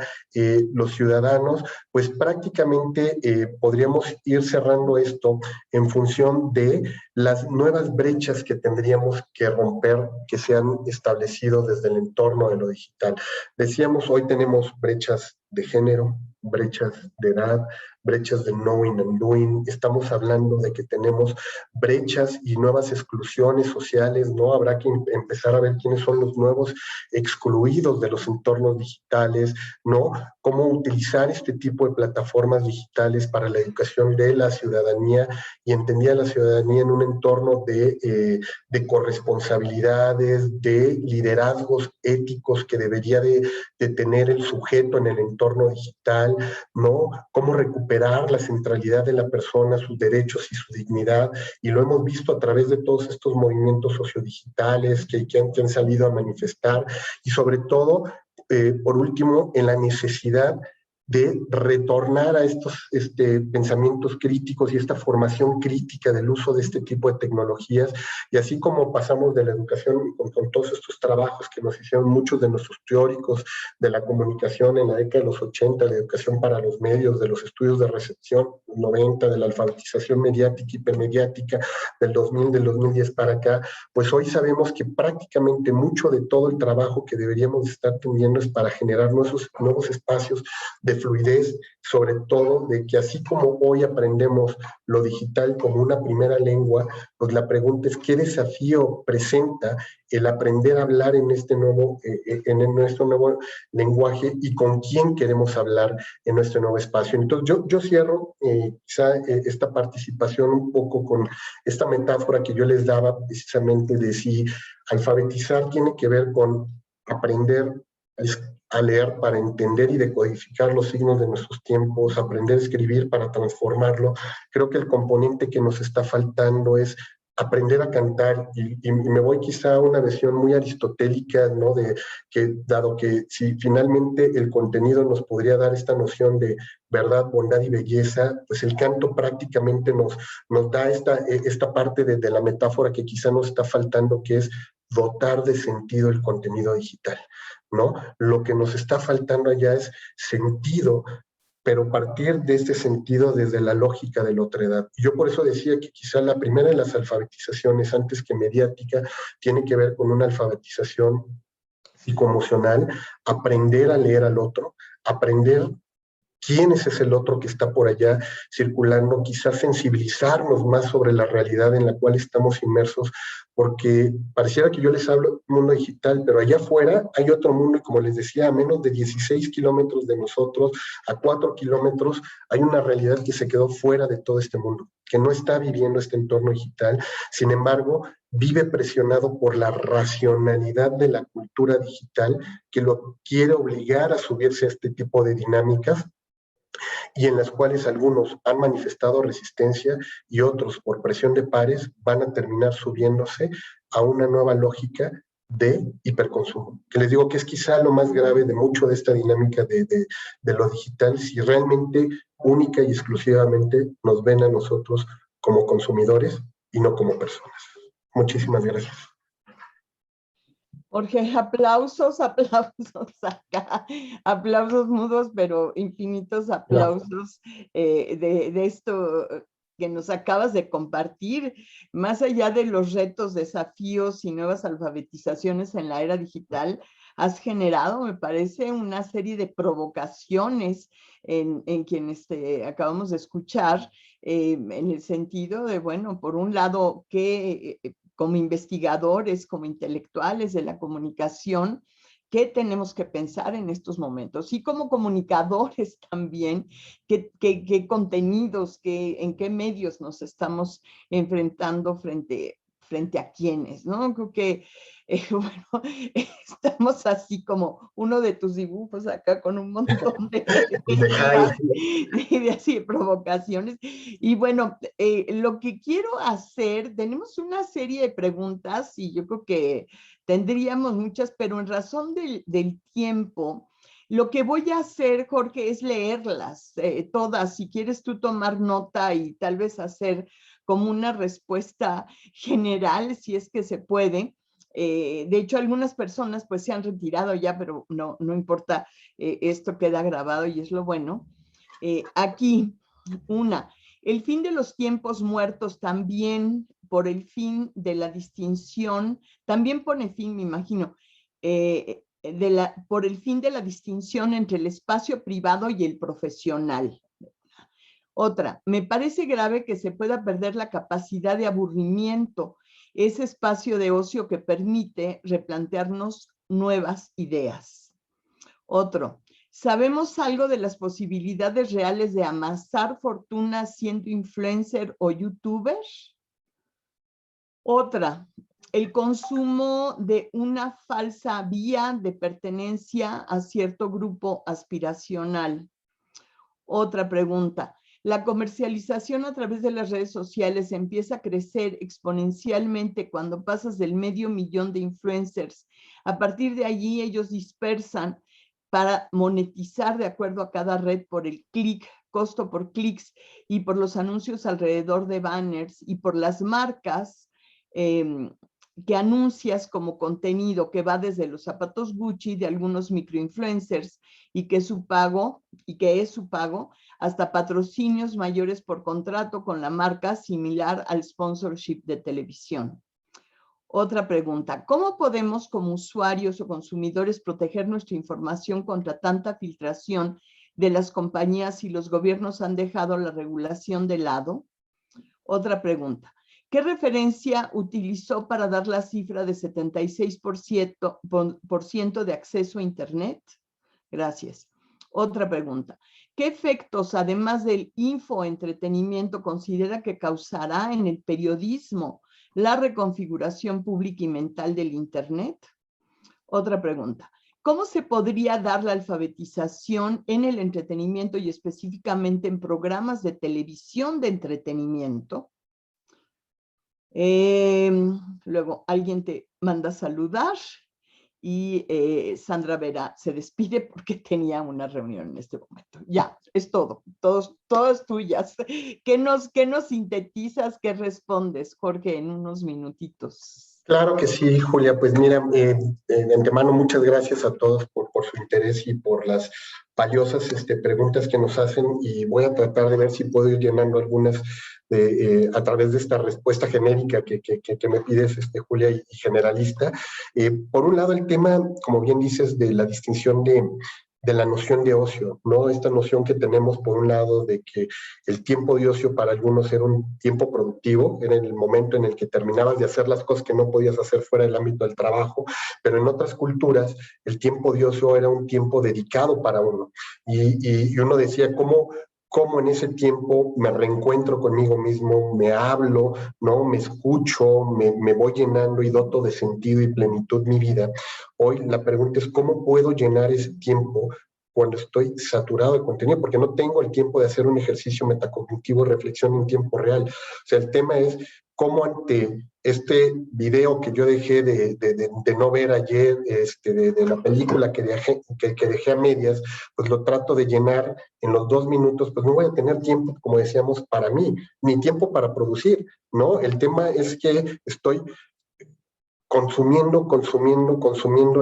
los ciudadanos? Pues prácticamente podríamos ir cerrando esto en función de las nuevas brechas que tendríamos que romper, que se han establecido desde el entorno de lo digital. Decíamos, hoy tenemos brechas de género, brechas de edad, brechas de knowing and doing. Estamos hablando de que tenemos brechas y nuevas exclusiones sociales, ¿no? Habrá que empezar a ver quiénes son los nuevos excluidos de los entornos digitales, ¿no? Cómo utilizar este tipo de plataformas digitales para la educación de la ciudadanía, y entendía la ciudadanía en un entorno de corresponsabilidades, de liderazgos éticos que debería de tener el sujeto en el entorno digital, ¿no? Cómo recuperar la centralidad de la persona, sus derechos y su dignidad, y lo hemos visto a través de todos estos movimientos sociodigitales que han salido a manifestar, y sobre todo, por último, en la necesidad de retornar a estos pensamientos críticos y esta formación crítica del uso de este tipo de tecnologías. Y así como pasamos de la educación con todos estos trabajos que nos hicieron muchos de nuestros teóricos de la comunicación en la década de los 80, la educación para los medios, de los estudios de recepción 90, de la alfabetización mediática, hipermediática, del 2000, del 2010 para acá, pues hoy sabemos que prácticamente mucho de todo el trabajo que deberíamos estar teniendo es para generar nuevos espacios de fluidez, sobre todo de que así como hoy aprendemos lo digital como una primera lengua, pues la pregunta es ¿qué desafío presenta el aprender a hablar en nuestro nuevo lenguaje, y con quién queremos hablar en nuestro nuevo espacio? Entonces yo cierro quizá esta participación un poco con esta metáfora que yo les daba precisamente de si alfabetizar tiene que ver con aprender a leer para entender y decodificar los signos de nuestros tiempos, aprender a escribir para transformarlo. Creo que el componente que nos está faltando es aprender a cantar, y me voy quizá a una versión muy aristotélica, ¿no? De que, dado que si finalmente el contenido nos podría dar esta noción de verdad, bondad y belleza, pues el canto prácticamente nos da esta parte de la metáfora que quizá nos está faltando, que es dotar de sentido el contenido digital, ¿no? Lo que nos está faltando allá es sentido, pero partir de este sentido desde la lógica de la otredad. Yo por eso decía que quizá la primera de las alfabetizaciones, antes que mediática, tiene que ver con una alfabetización psicoemocional, aprender a leer al otro, aprender quién es ese otro que está por allá circulando, quizás sensibilizarnos más sobre la realidad en la cual estamos inmersos, porque pareciera que yo les hablo del mundo digital, pero allá afuera hay otro mundo, y como les decía, a menos de 16 kilómetros de nosotros, a 4 kilómetros, hay una realidad que se quedó fuera de todo este mundo, que no está viviendo este entorno digital. Sin embargo, vive presionado por la racionalidad de la cultura digital, que lo quiere obligar a subirse a este tipo de dinámicas, y en las cuales algunos han manifestado resistencia y otros, por presión de pares, van a terminar subiéndose a una nueva lógica de hiperconsumo, que les digo que es quizá lo más grave de mucho de esta dinámica de lo digital, si realmente única y exclusivamente nos ven a nosotros como consumidores y no como personas. Muchísimas gracias. Jorge, aplausos, aplausos acá, aplausos mudos, pero infinitos aplausos de esto que nos acabas de compartir, más allá de los retos, desafíos y nuevas alfabetizaciones en la era digital, has generado, me parece, una serie de provocaciones en quienes te acabamos de escuchar, en el sentido de, bueno, por un lado, que como investigadores, como intelectuales de la comunicación, qué tenemos que pensar en estos momentos y como comunicadores también, qué contenidos, en qué medios nos estamos enfrentando frente a quienes, ¿no? Creo que, bueno, estamos así como uno de tus dibujos acá con un montón de así de provocaciones. Y bueno, lo que quiero hacer, tenemos una serie de preguntas y yo creo que tendríamos muchas, pero en razón del tiempo, lo que voy a hacer, Jorge, es leerlas todas. Si quieres tú tomar nota y tal vez hacer como una respuesta general, si es que se puede. De hecho, algunas personas pues se han retirado ya, pero no importa, esto queda grabado y es lo bueno. Aquí, el fin de los tiempos muertos también por el fin de la distinción, también pone fin, me imagino, por el fin de la distinción entre el espacio privado y el profesional. Otra, me parece grave que se pueda perder la capacidad de aburrimiento, ese espacio de ocio que permite replantearnos nuevas ideas. Otro, ¿sabemos algo de las posibilidades reales de amasar fortuna siendo influencer o youtuber? Otra, el consumo de una falsa vía de pertenencia a cierto grupo aspiracional. Otra pregunta, ¿la comercialización a través de las redes sociales empieza a crecer exponencialmente cuando pasas del 500,000 de influencers? A partir de allí ellos dispersan para monetizar de acuerdo a cada red por el clic, costo por clics y por los anuncios alrededor de banners y por las marcas que anuncias como contenido que va desde los zapatos Gucci de algunos microinfluencers y que es su pago hasta patrocinios mayores por contrato con la marca, similar al sponsorship de televisión. Otra pregunta, ¿cómo podemos como usuarios o consumidores proteger nuestra información contra tanta filtración de las compañías si los gobiernos han dejado la regulación de lado? Otra pregunta, ¿qué referencia utilizó para dar la cifra de 76% de acceso a Internet? Gracias. Otra pregunta, ¿qué efectos, además del infoentretenimiento, considera que causará en el periodismo la reconfiguración pública y mental del Internet? Otra pregunta, ¿cómo se podría dar la alfabetización en el entretenimiento y específicamente en programas de televisión de entretenimiento? Luego alguien te manda a saludar y Sandra Vera se despide porque tenía una reunión en este momento. Ya, es todo, todas tuyas. ¿Qué nos sintetizas, qué respondes, Jorge, en unos minutitos? Claro que sí, Julia. Pues mira, de antemano muchas gracias a todos por su interés y por las valiosas preguntas que nos hacen, y voy a tratar de ver si puedo ir llenando algunas a través de esta respuesta genérica que me pides, Julia, y generalista. Por un lado, el tema, como bien dices, de la distinción de la noción de ocio, ¿no? Esta noción que tenemos, por un lado, de que el tiempo de ocio para algunos era un tiempo productivo, era el momento en el que terminabas de hacer las cosas que no podías hacer fuera del ámbito del trabajo, pero en otras culturas el tiempo de ocio era un tiempo dedicado para uno. Y uno decía, ¿cómo en ese tiempo me reencuentro conmigo mismo, me hablo, ¿no? Me escucho, me voy llenando y doto de sentido y plenitud mi vida? Hoy la pregunta es, ¿cómo puedo llenar ese tiempo cuando estoy saturado de contenido, porque no tengo el tiempo de hacer un ejercicio metacognitivo, reflexión en tiempo real. O sea, el tema es cómo ante este video que yo dejé de no ver ayer, de la película que dejé a medias, pues lo trato de llenar en los 2 minutos, pues no voy a tener tiempo, como decíamos, para mí, ni tiempo para producir, ¿no? El tema es que estoy consumiendo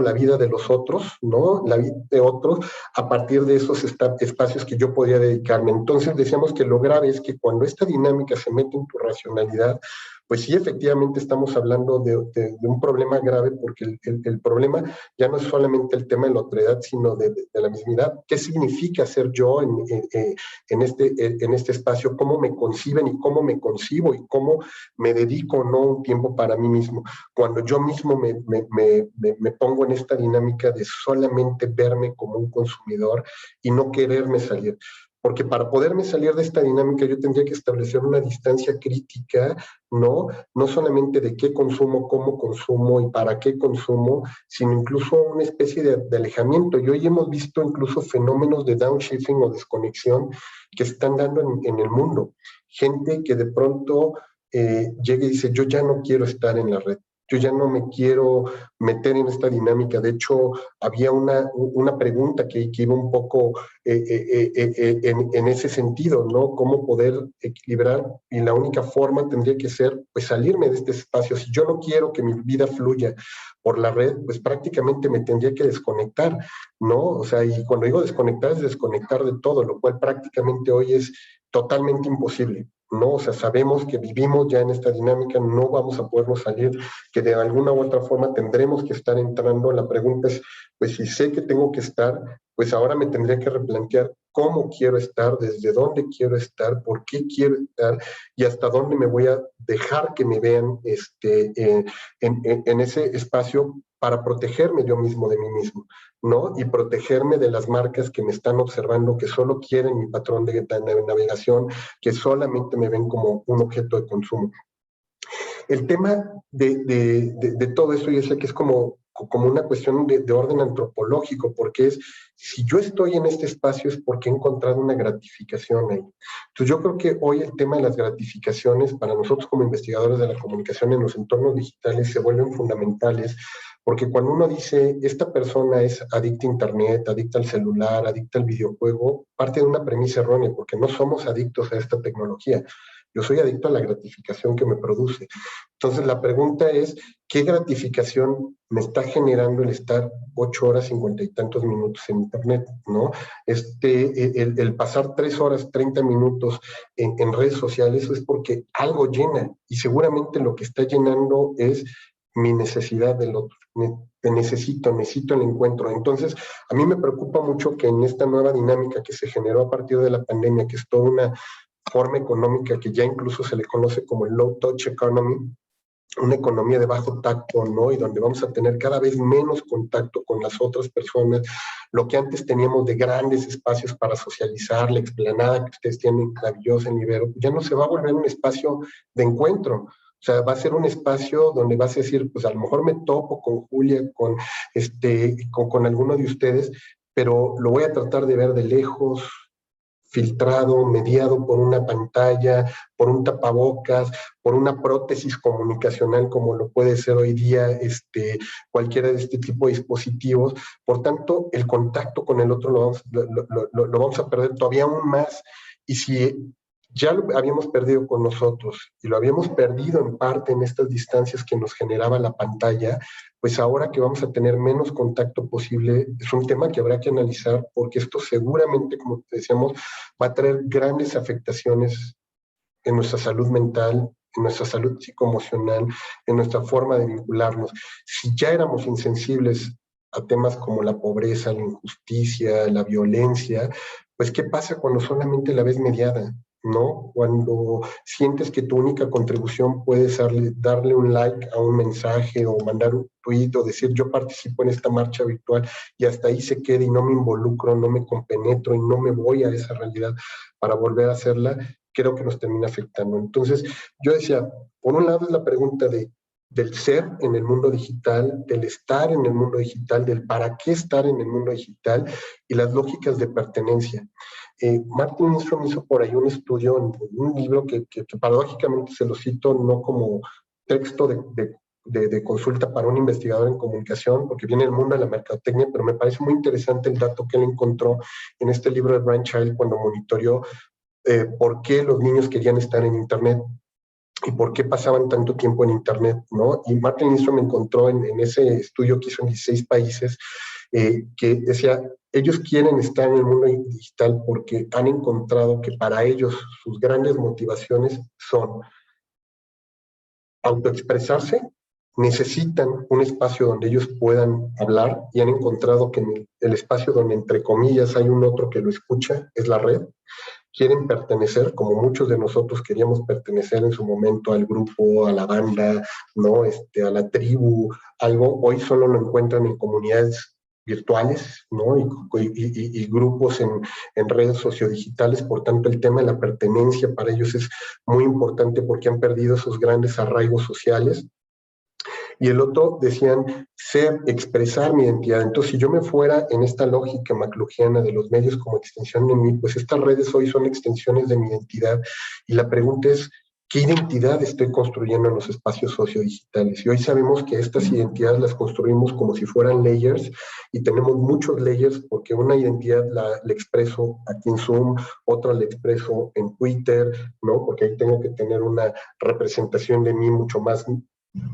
la vida de los otros, ¿no? La vida de otros a partir de esos espacios que yo podría dedicarme. Entonces decíamos que lo grave es que cuando esta dinámica se mete en tu racionalidad, pues sí, efectivamente estamos hablando de un problema grave, porque el problema ya no es solamente el tema de la otredad, sino de la mismidad. ¿Qué significa ser yo en este espacio? ¿Cómo me conciben y cómo me concibo y cómo me dedico no un tiempo para mí mismo? Cuando yo mismo me pongo en esta dinámica de solamente verme como un consumidor y no quererme salir. Porque para poderme salir de esta dinámica yo tendría que establecer una distancia crítica, ¿no? No solamente de qué consumo, cómo consumo y para qué consumo, sino incluso una especie de alejamiento. Y hoy hemos visto incluso fenómenos de downshifting o desconexión que están dando en el mundo. Gente que de pronto llega y dice, yo ya no quiero estar en la red. Yo ya no me quiero meter en esta dinámica. De hecho, había una pregunta que iba un poco en ese sentido, ¿no? ¿Cómo poder equilibrar? Y la única forma tendría que ser, pues, salirme de este espacio. Si yo no quiero que mi vida fluya por la red, pues prácticamente me tendría que desconectar, ¿no? O sea, y cuando digo desconectar, es desconectar de todo, lo cual prácticamente hoy es totalmente imposible, ¿no? O sea, sabemos que vivimos ya en esta dinámica, no vamos a podernos salir, que de alguna u otra forma tendremos que estar entrando. La pregunta es, pues si sé que tengo que estar, pues ahora me tendría que replantear cómo quiero estar, desde dónde quiero estar, por qué quiero estar y hasta dónde me voy a dejar que me vean en ese espacio para protegerme yo mismo de mí mismo, ¿no? Y protegerme de las marcas que me están observando, que solo quieren mi patrón de navegación, que solamente me ven como un objeto de consumo. El tema de todo eso, yo sé que es como una cuestión de orden antropológico, porque es, si yo estoy en este espacio es porque he encontrado una gratificación ahí. Entonces yo creo que hoy el tema de las gratificaciones para nosotros como investigadores de la comunicación en los entornos digitales se vuelven fundamentales, porque cuando uno dice, esta persona es adicta a internet, adicta al celular, adicta al videojuego, parte de una premisa errónea, porque no somos adictos a esta tecnología. Yo soy adicto a la gratificación que me produce. Entonces la pregunta es, ¿qué gratificación me está generando el estar 8 horas 50 y tantos minutos en internet, ¿no? El pasar 3 horas 30 minutos en redes sociales, eso es porque algo llena, y seguramente lo que está llenando es mi necesidad del otro. Necesito el encuentro. Entonces, a mí me preocupa mucho que en esta nueva dinámica que se generó a partir de la pandemia, que es toda una forma económica que ya incluso se le conoce como el low touch economy, una economía de bajo tacto, ¿no? Y donde vamos a tener cada vez menos contacto con las otras personas. Lo que antes teníamos de grandes espacios para socializar, la explanada que ustedes tienen maravillosa en Ibero, ya no se va a volver un espacio de encuentro. O sea, va a ser un espacio donde vas a decir, pues a lo mejor me topo con Julia, con alguno de ustedes, pero lo voy a tratar de ver de lejos, filtrado, mediado por una pantalla, por un tapabocas, por una prótesis comunicacional como lo puede ser hoy día cualquiera de este tipo de dispositivos. Por tanto, el contacto con el otro lo vamos a perder todavía aún más. Y si ya lo habíamos perdido con nosotros y lo habíamos perdido en parte en estas distancias que nos generaba la pantalla, pues ahora que vamos a tener menos contacto posible, es un tema que habrá que analizar, porque esto seguramente, como decíamos, va a traer grandes afectaciones en nuestra salud mental, en nuestra salud psicoemocional, en nuestra forma de vincularnos. Si ya éramos insensibles a temas como la pobreza, la injusticia, la violencia, pues ¿qué pasa cuando solamente la ves mediada? ¿No? Cuando sientes que tu única contribución puede ser darle un like a un mensaje o mandar un tweet o decir yo participo en esta marcha virtual y hasta ahí se queda y no me involucro, no me compenetro y no me voy a esa realidad para volver a hacerla, creo que nos termina afectando. Entonces, yo decía, por un lado es la pregunta de del ser en el mundo digital, del estar en el mundo digital, del para qué estar en el mundo digital y las lógicas de pertenencia. Martin Nystrom hizo por ahí un estudio, un libro que paradójicamente se lo cito no como texto de consulta para un investigador en comunicación, porque viene del mundo de la mercadotecnia, pero me parece muy interesante el dato que él encontró en este libro de Brian Child cuando monitoreó por qué los niños querían estar en Internet y por qué pasaban tanto tiempo en Internet, ¿no? Y Martin Nystrom encontró en ese estudio que hizo en 16 países que decía, ellos quieren estar en el mundo digital porque han encontrado que para ellos sus grandes motivaciones son autoexpresarse, necesitan un espacio donde ellos puedan hablar y han encontrado que en el espacio donde entre comillas hay un otro que lo escucha es la red. Quieren pertenecer, como muchos de nosotros queríamos pertenecer en su momento al grupo, a la banda, ¿no? A la tribu, algo, hoy solo lo encuentran en comunidades virtuales, ¿no? Y grupos en redes sociodigitales, por tanto el tema de la pertenencia para ellos es muy importante porque han perdido esos grandes arraigos sociales. Y el otro decían ser, expresar mi identidad. Entonces, si yo me fuera en esta lógica maclugiana de los medios como extensión de mí, pues estas redes hoy son extensiones de mi identidad. Y la pregunta es, ¿qué identidad estoy construyendo en los espacios sociodigitales? Y hoy sabemos que estas identidades las construimos como si fueran layers y tenemos muchos layers porque una identidad la expreso aquí en Zoom, otra la expreso en Twitter, ¿no? Porque ahí tengo que tener una representación de mí mucho más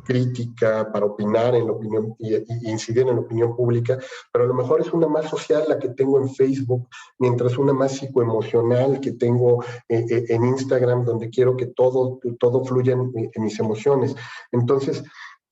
crítica para opinar en la opinión y incidir en la opinión pública, pero a lo mejor es una más social la que tengo en Facebook, mientras una más psicoemocional que tengo en Instagram, donde quiero que todo fluya en mis emociones. Entonces,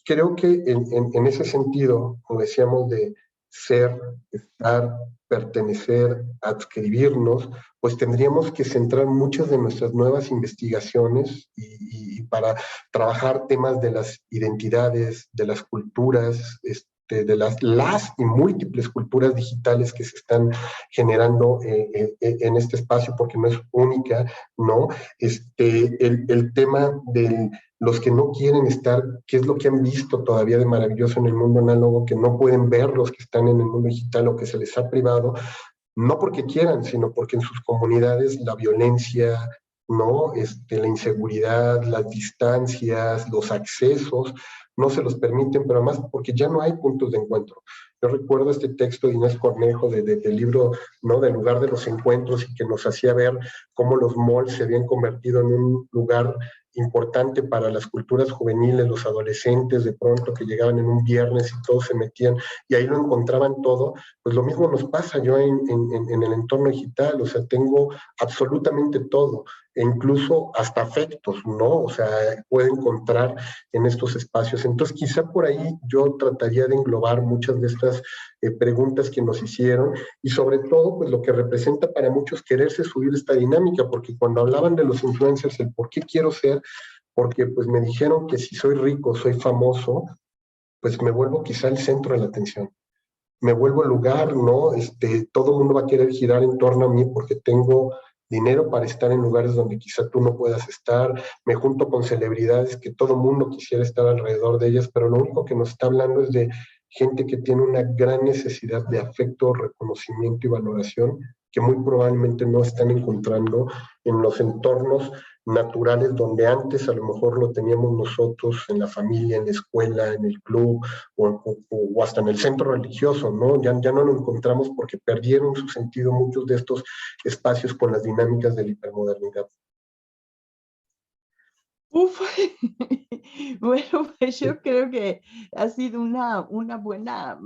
creo que en ese sentido, como decíamos, de ser, estar, pertenecer, adscribirnos, pues tendríamos que centrar muchas de nuestras nuevas investigaciones y para trabajar temas de las identidades, de las culturas, de las y múltiples culturas digitales que se están generando en este espacio, porque no es única, ¿no? El tema de los que no quieren estar, qué es lo que han visto todavía de maravilloso en el mundo análogo, que no pueden ver los que están en el mundo digital o que se les ha privado, no porque quieran, sino porque en sus comunidades la violencia, ¿no? La inseguridad, las distancias, los accesos, no se los permiten, pero además porque ya no hay puntos de encuentro. Yo recuerdo este texto de Inés Cornejo del libro, ¿no? Del lugar de los encuentros y que nos hacía ver cómo los malls se habían convertido en un lugar importante para las culturas juveniles, los adolescentes de pronto que llegaban en un viernes y todos se metían y ahí lo encontraban todo. Pues lo mismo nos pasa yo en el entorno digital, o sea, tengo absolutamente todo, e incluso hasta afectos, ¿no? O sea, puedo encontrar en estos espacios. Entonces, quizá por ahí yo trataría de englobar muchas de estas preguntas que nos hicieron y sobre todo, pues lo que representa para muchos quererse subir esta dinámica, porque cuando hablaban de los influencers, el por qué quiero ser, porque pues me dijeron que si soy rico, soy famoso, pues me vuelvo quizá el centro de la atención. Me vuelvo el lugar, ¿no? Todo el mundo va a querer girar en torno a mí porque tengo dinero para estar en lugares donde quizá tú no puedas estar, me junto con celebridades que todo el mundo quisiera estar alrededor de ellas, pero lo único que nos está hablando es de gente que tiene una gran necesidad de afecto, reconocimiento y valoración que muy probablemente no están encontrando en los entornos naturales donde antes a lo mejor lo teníamos nosotros en la familia, en la escuela, en el club o hasta en el centro religioso, ¿no? Ya no lo encontramos porque perdieron su sentido muchos de estos espacios con las dinámicas de la hipermodernidad. Uf, bueno, pues yo creo que ha sido una buena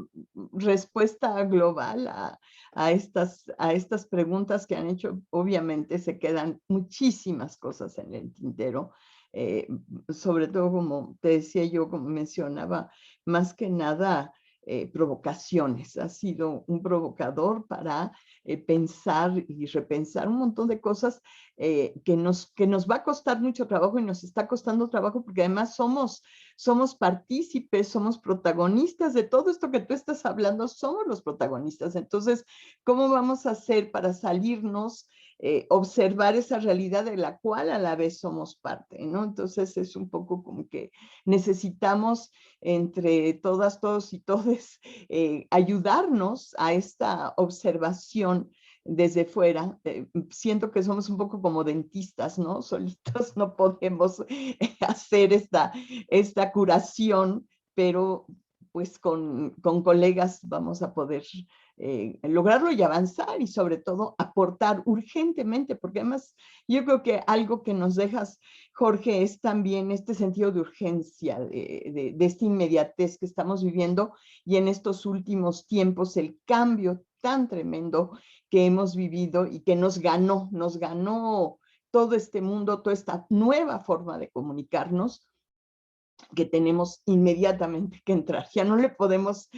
respuesta global a estas preguntas que han hecho. Obviamente se quedan muchísimas cosas en el tintero, sobre todo como te decía yo, como mencionaba, más que nada provocaciones. Ha sido un provocador para pensar y repensar un montón de cosas que nos va a costar mucho trabajo y nos está costando trabajo porque además somos partícipes, somos protagonistas de todo esto que tú estás hablando, somos los protagonistas. Entonces, ¿cómo vamos a hacer para salirnos, observar esa realidad de la cual a la vez somos parte, ¿no? Entonces es un poco como que necesitamos entre todas, todos y todes ayudarnos a esta observación desde fuera. Siento que somos un poco como dentistas, ¿no? Solitos no podemos hacer esta curación, pero pues con colegas vamos a poder lograrlo y avanzar y sobre todo aportar urgentemente, porque además yo creo que algo que nos dejas, Jorge, es también este sentido de urgencia, de esta inmediatez que estamos viviendo y en estos últimos tiempos el cambio tan tremendo que hemos vivido y que nos ganó todo este mundo, toda esta nueva forma de comunicarnos que tenemos inmediatamente que entrar. Ya no podemos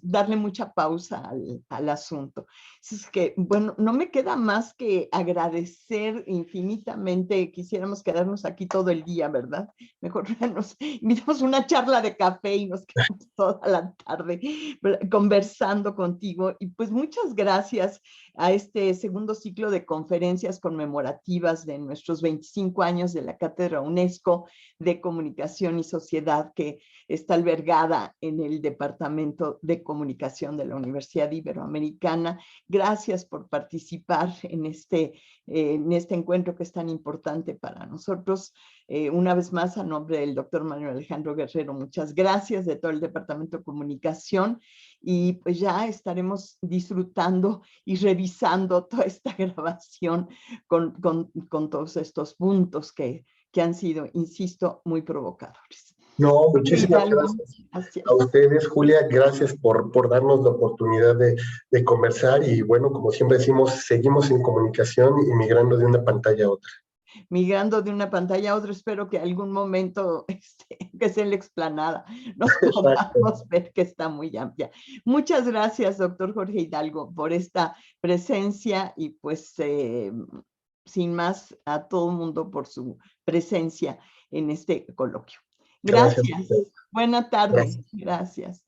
darle mucha pausa al asunto. Es que, bueno, no me queda más que agradecer infinitamente. Quisiéramos quedarnos aquí todo el día, ¿verdad? Mejor nos invitamos una charla de café y nos quedamos toda la tarde conversando contigo. Y pues muchas gracias a este segundo ciclo de conferencias conmemorativas de nuestros 25 años de la Cátedra UNESCO de Comunicación y Sociedad, que está albergada en el Departamento de Comunicación de la Universidad Iberoamericana. Gracias por participar en este encuentro que es tan importante para nosotros. Una vez más, a nombre del doctor Manuel Alejandro Guerrero, muchas gracias de todo el Departamento de Comunicación y pues ya estaremos disfrutando y revisando toda esta grabación con todos estos puntos que han sido, insisto, muy provocadores. No, muchísimas gracias a ustedes, Julia. Gracias por darnos la oportunidad de conversar y bueno, como siempre decimos, seguimos en comunicación y migrando de una pantalla a otra. Migrando de una pantalla a otra, espero que algún momento, que sea en la explanada, nos podamos ver que está muy amplia. Muchas gracias, doctor Jorge Hidalgo, por esta presencia y pues sin más a todo el mundo por su presencia en este coloquio. Gracias. Buena tarde. Gracias.